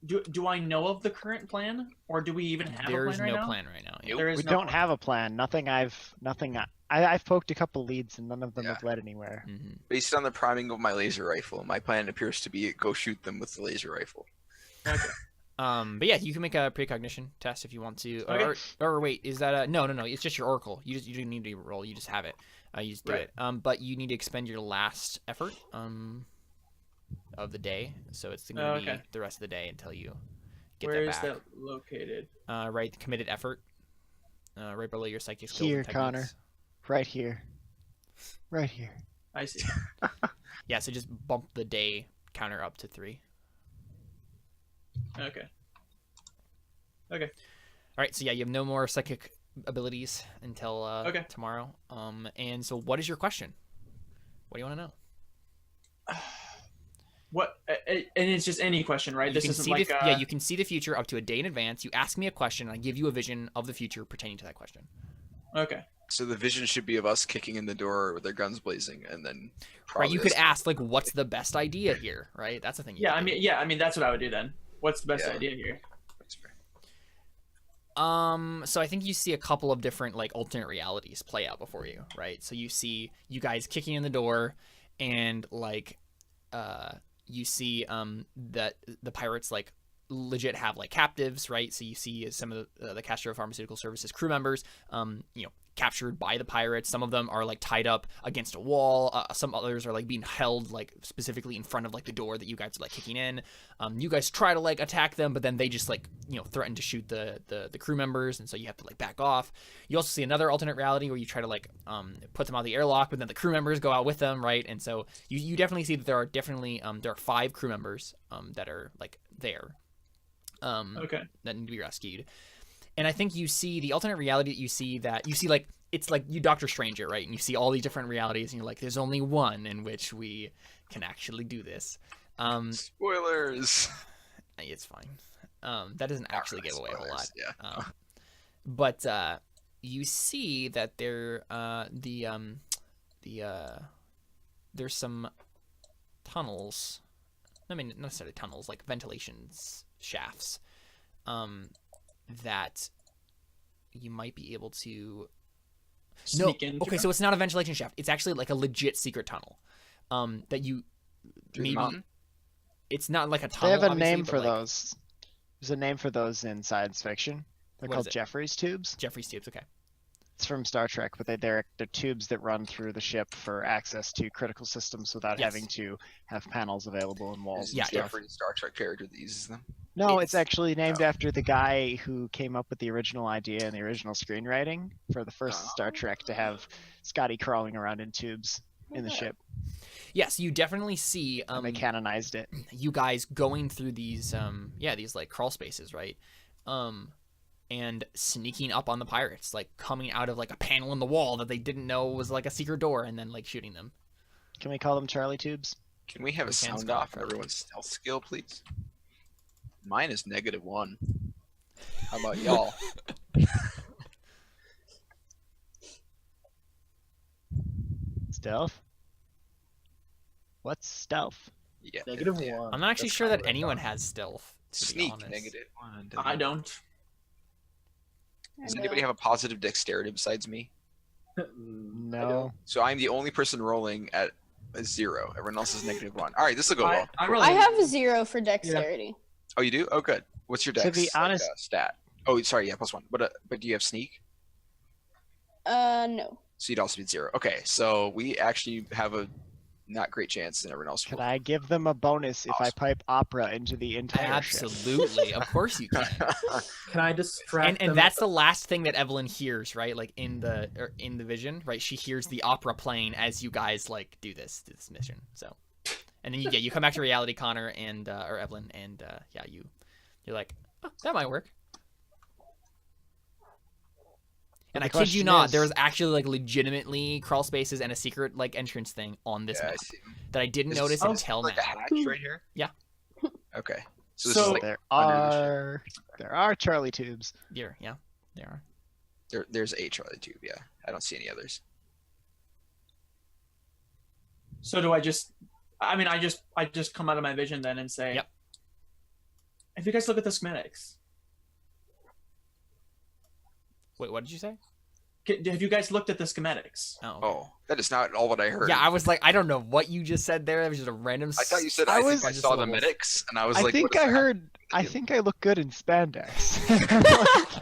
Do I know of the current plan? Or do we even have There's a plan right no now? plan right now. Nope. There is We no don't plan. have a plan. I've poked a couple leads and none of them Yeah. have led anywhere. Mm-hmm. Based on the priming of my laser rifle, my plan appears to be go shoot them with the laser rifle. Okay. But yeah, you can make a precognition test if you want to. Okay. Or wait, is that a no? It's just your oracle. You don't need to roll. You just have it. You just do Right. it. But you need to expend your last effort of the day. So it's gonna be the rest of the day until you get Where that is back. that located? Right, committed effort. Right below your psychic skills. Here, and Connor. techniques. Right here. Right here. I see. Yeah, so just bump the day counter up to 3. Okay. All right, so yeah, you have no more psychic abilities until tomorrow. And so what is your question? What do you want to know? What? And it's just any question, right? You This can isn't see like yeah, you can see the future up to a day in advance. You ask me a question, and I give you a vision of the future pertaining to that question. Okay. So the vision should be of us kicking in the door with their guns blazing, and then Right, you could probably ask like, "What's the best idea here?" Right, that's the thing. You Yeah, could do. I mean that's what I would do then. What's the best Yeah. idea here? That's fair. So I think you see a couple of different like alternate realities play out before you, right? So you see you guys kicking in the door, and like, you see that the pirates like legit have like captives, right? So you see some of the Castro Pharmaceutical Services crew members, captured by the pirates. Some of them are like tied up against a wall. Some others are like being held like specifically in front of like the door that you guys are like kicking in. You guys try to like attack them, but then they just like threaten to shoot the crew members, and so you have to like back off. You also see another alternate reality where you try to like put them out of the airlock, but then the crew members go out with them, right? And so you definitely see that there are 5 crew members that are like there. Okay. That need to be rescued. And I think you see the alternate reality that you see like it's like you Doctor Stranger, right? And you see all these different realities, and you're like, there's only one in which we can actually do this. Spoilers. It's fine. That doesn't actually give away a whole lot. Yeah. But you see that there's some tunnels. I mean, not necessarily tunnels, like ventilation shafts. That you might be able to Sneak into okay, so it's not a ventilation shaft. It's actually like a legit secret tunnel. That you Through the maybe mountain? it's not like a They tunnel. have a obviously, name but, for like, those. There's a name for those in science fiction. They're What called is it? Jeffries tubes. Jeffrey's tubes. Okay. It's from Star Trek, but they're tubes that run through the ship for access to critical systems without Yes. having to have panels available and walls. Is Yeah, and yeah. stuff. Jeffrey Star Trek character that uses them? No, It's- it's actually named Oh. after the guy who came up with the original idea and the original screenwriting for the first Star Trek to have Scotty crawling around in tubes in the ship. Yes, you definitely see And they canonized it. you guys going through these these like crawl spaces, right? And sneaking up on the pirates, like coming out of like a panel in the wall that they didn't know was like a secret door, and then like shooting them. Can we call them Charlie tubes? Can we have a We can sound spell off it on everyone's stealth skill, please? Mine is -1. How about y'all? Stealth? What's stealth? Yeah. -1. I'm not actually That's sure kinda that what I anyone thought. has stealth. To be Sneak honest. -1. I don't. Does anybody have a positive dexterity besides me? No. So I'm the only person rolling at a 0. Everyone else is -1. All right, this will go well. I really. I have a 0 for dexterity. Oh, you do? Oh, good. What's your dex? To be honest- stat. Oh, sorry, yeah, +1. But do you have sneak? No. So you'd also be 0. Okay, so we actually have a not great chance, and everyone else Could will. I give them a bonus if I Awesome. pipe opera into the entire ship? Absolutely, of course you can. Can I distract them? And that's the last thing that Evelyn hears, right? Like in the vision, right? She hears the opera playing as you guys like do this mission. So, and then you come back to reality, Connor and or Evelyn, and you're like, oh, that might work. And The I kid you question not, is- there was actually like legitimately crawl spaces and a secret like entrance thing on this Yeah, I map see. that I didn't Is notice this until like now. a hatch right here? Yeah. Okay. So this So- is like There under the are Charlie tubes. Yeah, there are. there's a Charlie tube. Yeah, I don't see any others. So do I just? I mean, I just come out of my vision then and say, Yep. If you guys look at the schematics, Wait, what did you say? have you guys looked at the schematics? Oh, okay. Oh, that is not all what I heard. Yeah, I was like, I don't know what you just said there. That was just a random. I thought you said I I, was- think I saw the medics, and I was I like, think what is I that? heard. I think I look good in spandex.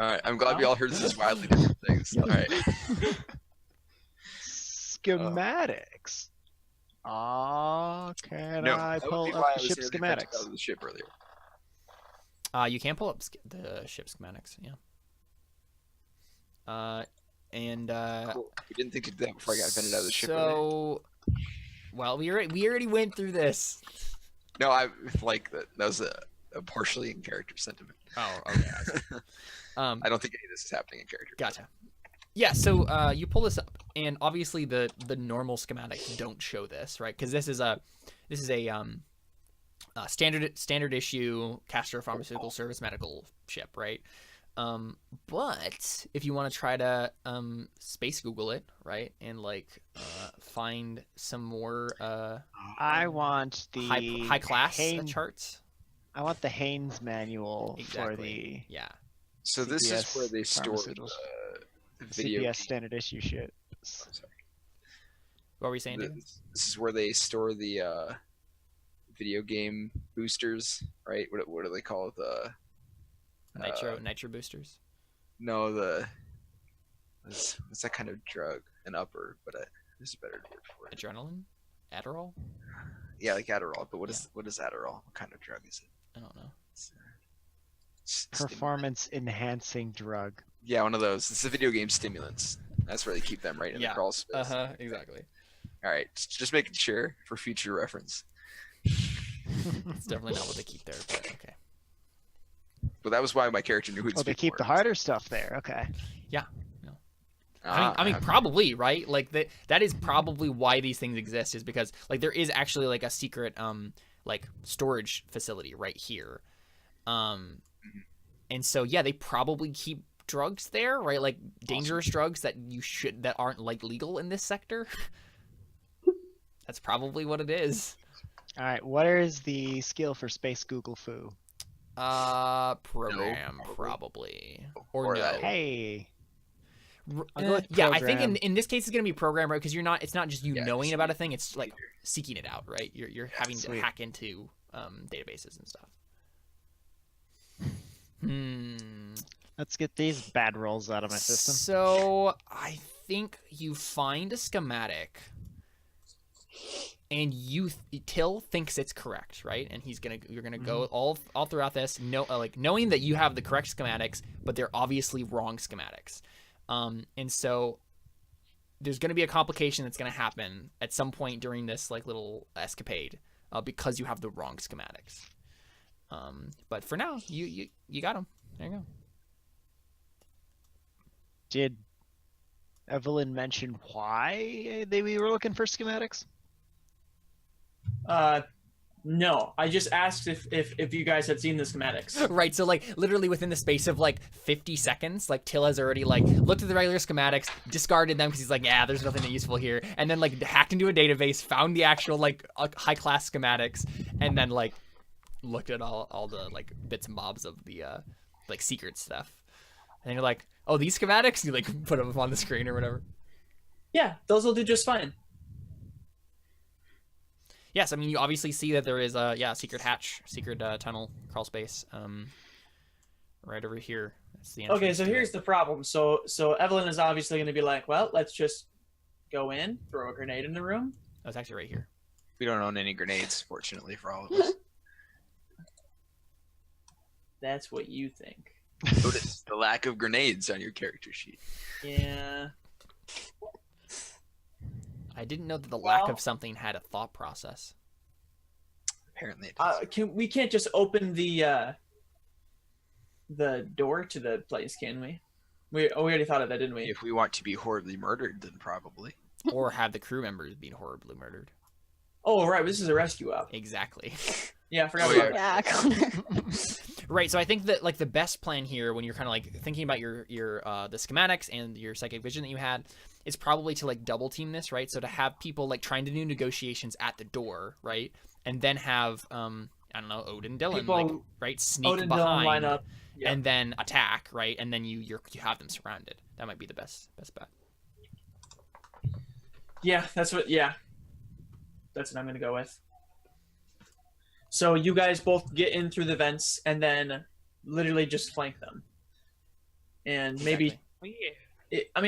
All right, I'm glad we all heard these wildly different things. All right. Schematics. Can No, I that would pull be up why I the was ship here to catch schematics? out of the ship earlier. You can pull up the ship schematics. Yeah. Cool. We didn't think to do that before I got vented out of the ship. earlier. So, well, we already went through this. No, I like that. That was a partially in character sentiment. Oh, okay. I I don't think any of this is happening in character. Gotcha. Yeah, so you pull this up, and obviously the normal schematics don't show this, right? Because this is a standard issue Castro Pharmaceutical Service medical ship, right? But if you want to try to space Google it, right, and like find some more I want the high class Haynes- charts. I want the Haynes manual for Exactly. Yeah. So this is CPS where they store pharmaceuticals. the the video. CPS standard issue shit. Sorry. What were we saying, dude? This is where they store the video game boosters, right? What do they call it? The Nitro boosters. no, what's that kind of drug? An upper, but there's a better word for it. Adrenaline? Adderall? Yeah, like Adderall. But what is Adderall? What kind of drug is it? I don't know. It's Performance enhancing drug. Yeah, one of those. It's the video game stimulants. That's where they keep them, right in Yeah. the crawl space. Exactly. All right, just making sure for future reference. It's definitely not what they keep there, but okay. But that was why my character knew who to Oh, they speak keep for. the harder stuff there. Okay. I mean, probably, right? Like that is probably why these things exist, is because like there is actually like a secret like storage facility right here. And so yeah, they probably keep drugs there, right? Like dangerous drugs that aren't like legal in this sector. That's probably what it is. All right. What is the skill for space Google foo? Program No, probably. Or Or no. that. Hey. I'll go with Yeah, I think program. in this case it's gonna be program, right? Because it's not just you Yeah, knowing it's about a thing, it's like seeking it out, right? You're having to Sweet. hack into databases and stuff. Let's get these bad rolls out of my system. So I think you find a schematic, and Till thinks it's correct, right? And you're gonna go all throughout this, knowing that you have the correct schematics, but they're obviously wrong schematics. And so there's gonna be a complication that's gonna happen at some point during this like little escapade, because you have the wrong schematics. But for now, you got them. There you go. Did Evelyn mention why we were looking for schematics? No, I just asked if you guys had seen the schematics. Right, so like literally within the space of like 50 seconds, like Till has already like looked at the regular schematics, discarded them because he's like, yeah, there's nothing useful here, and then like hacked into a database, found the actual like high class schematics, and then like looked at all the like bits and bobs of the like secret stuff, and you're like, oh, these schematics, you like put them up on the screen or whatever. Yeah, those will do just fine. Yes, I mean you obviously see that there is a secret hatch, secret tunnel, crawl space, right over here. That's the entrance. Okay, so to here's it. the problem. So Evelyn is obviously going to be like, well, let's just go in, throw a grenade in the room. Oh, it's actually right here. We don't own any grenades, fortunately for all of us. That's what you think. Notice the lack of grenades on your character sheet. Yeah. I didn't know that the lack Well- of something had a thought process. Apparently it does. We can't just open the door to the place, can we? We already thought of that, didn't we? If we want to be horribly murdered, then probably. Or have the crew members being horribly murdered. Oh, right. This is a rescue op. Exactly. Yeah, I forgot Oh, about yeah. that. Yeah, Connor. Right, so I think that like the best plan here when you're kind of like thinking about your the schematics and your psychic vision that you had is probably to like double team this, right? So to have people like trying to do negotiations at the door, right? And then have I don't know, Odin, Dylan, People- like right, sneak Odin, Dylan behind line up. Yeah. and then attack, right? And then you have them surrounded. That might be the best bet. Yeah, that's what I'm gonna go with. So you guys both get in through the vents and then literally just flank them. And maybe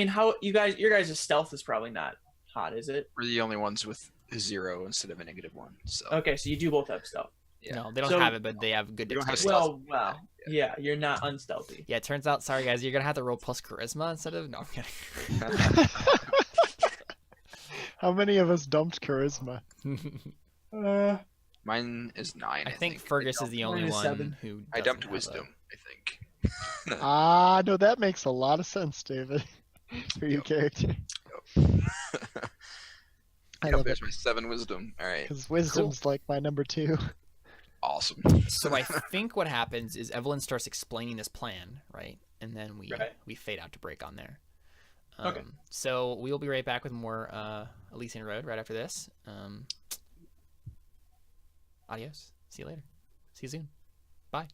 how your guys' stealth is probably not hot, is it? We're the only ones with a 0 instead of a -1. So Okay, so you do both have stealth. Yeah. No, they don't So- have it, but they have good We don't have dexterity. stealth. Yeah, you're not unstealthy. Yeah, it turns out, sorry guys, you're gonna have to roll plus charisma instead of no. I'm kidding. How many of us dumped charisma? Mine is 9. I think Fergus is the only Mine is one 7. who. I dumped doesn't have a- wisdom, I think. No, that makes a lot of sense, David. For your character. I Yep, love it. there's my 7 wisdom. All right, Because wisdom's like my number 2. awesome. So I think what happens is Evelyn starts explaining this plan, right? And then we fade out to break on there. Okay. So we will be right back with more Elysian Road right after this. Adios. See you later. See you soon. Bye.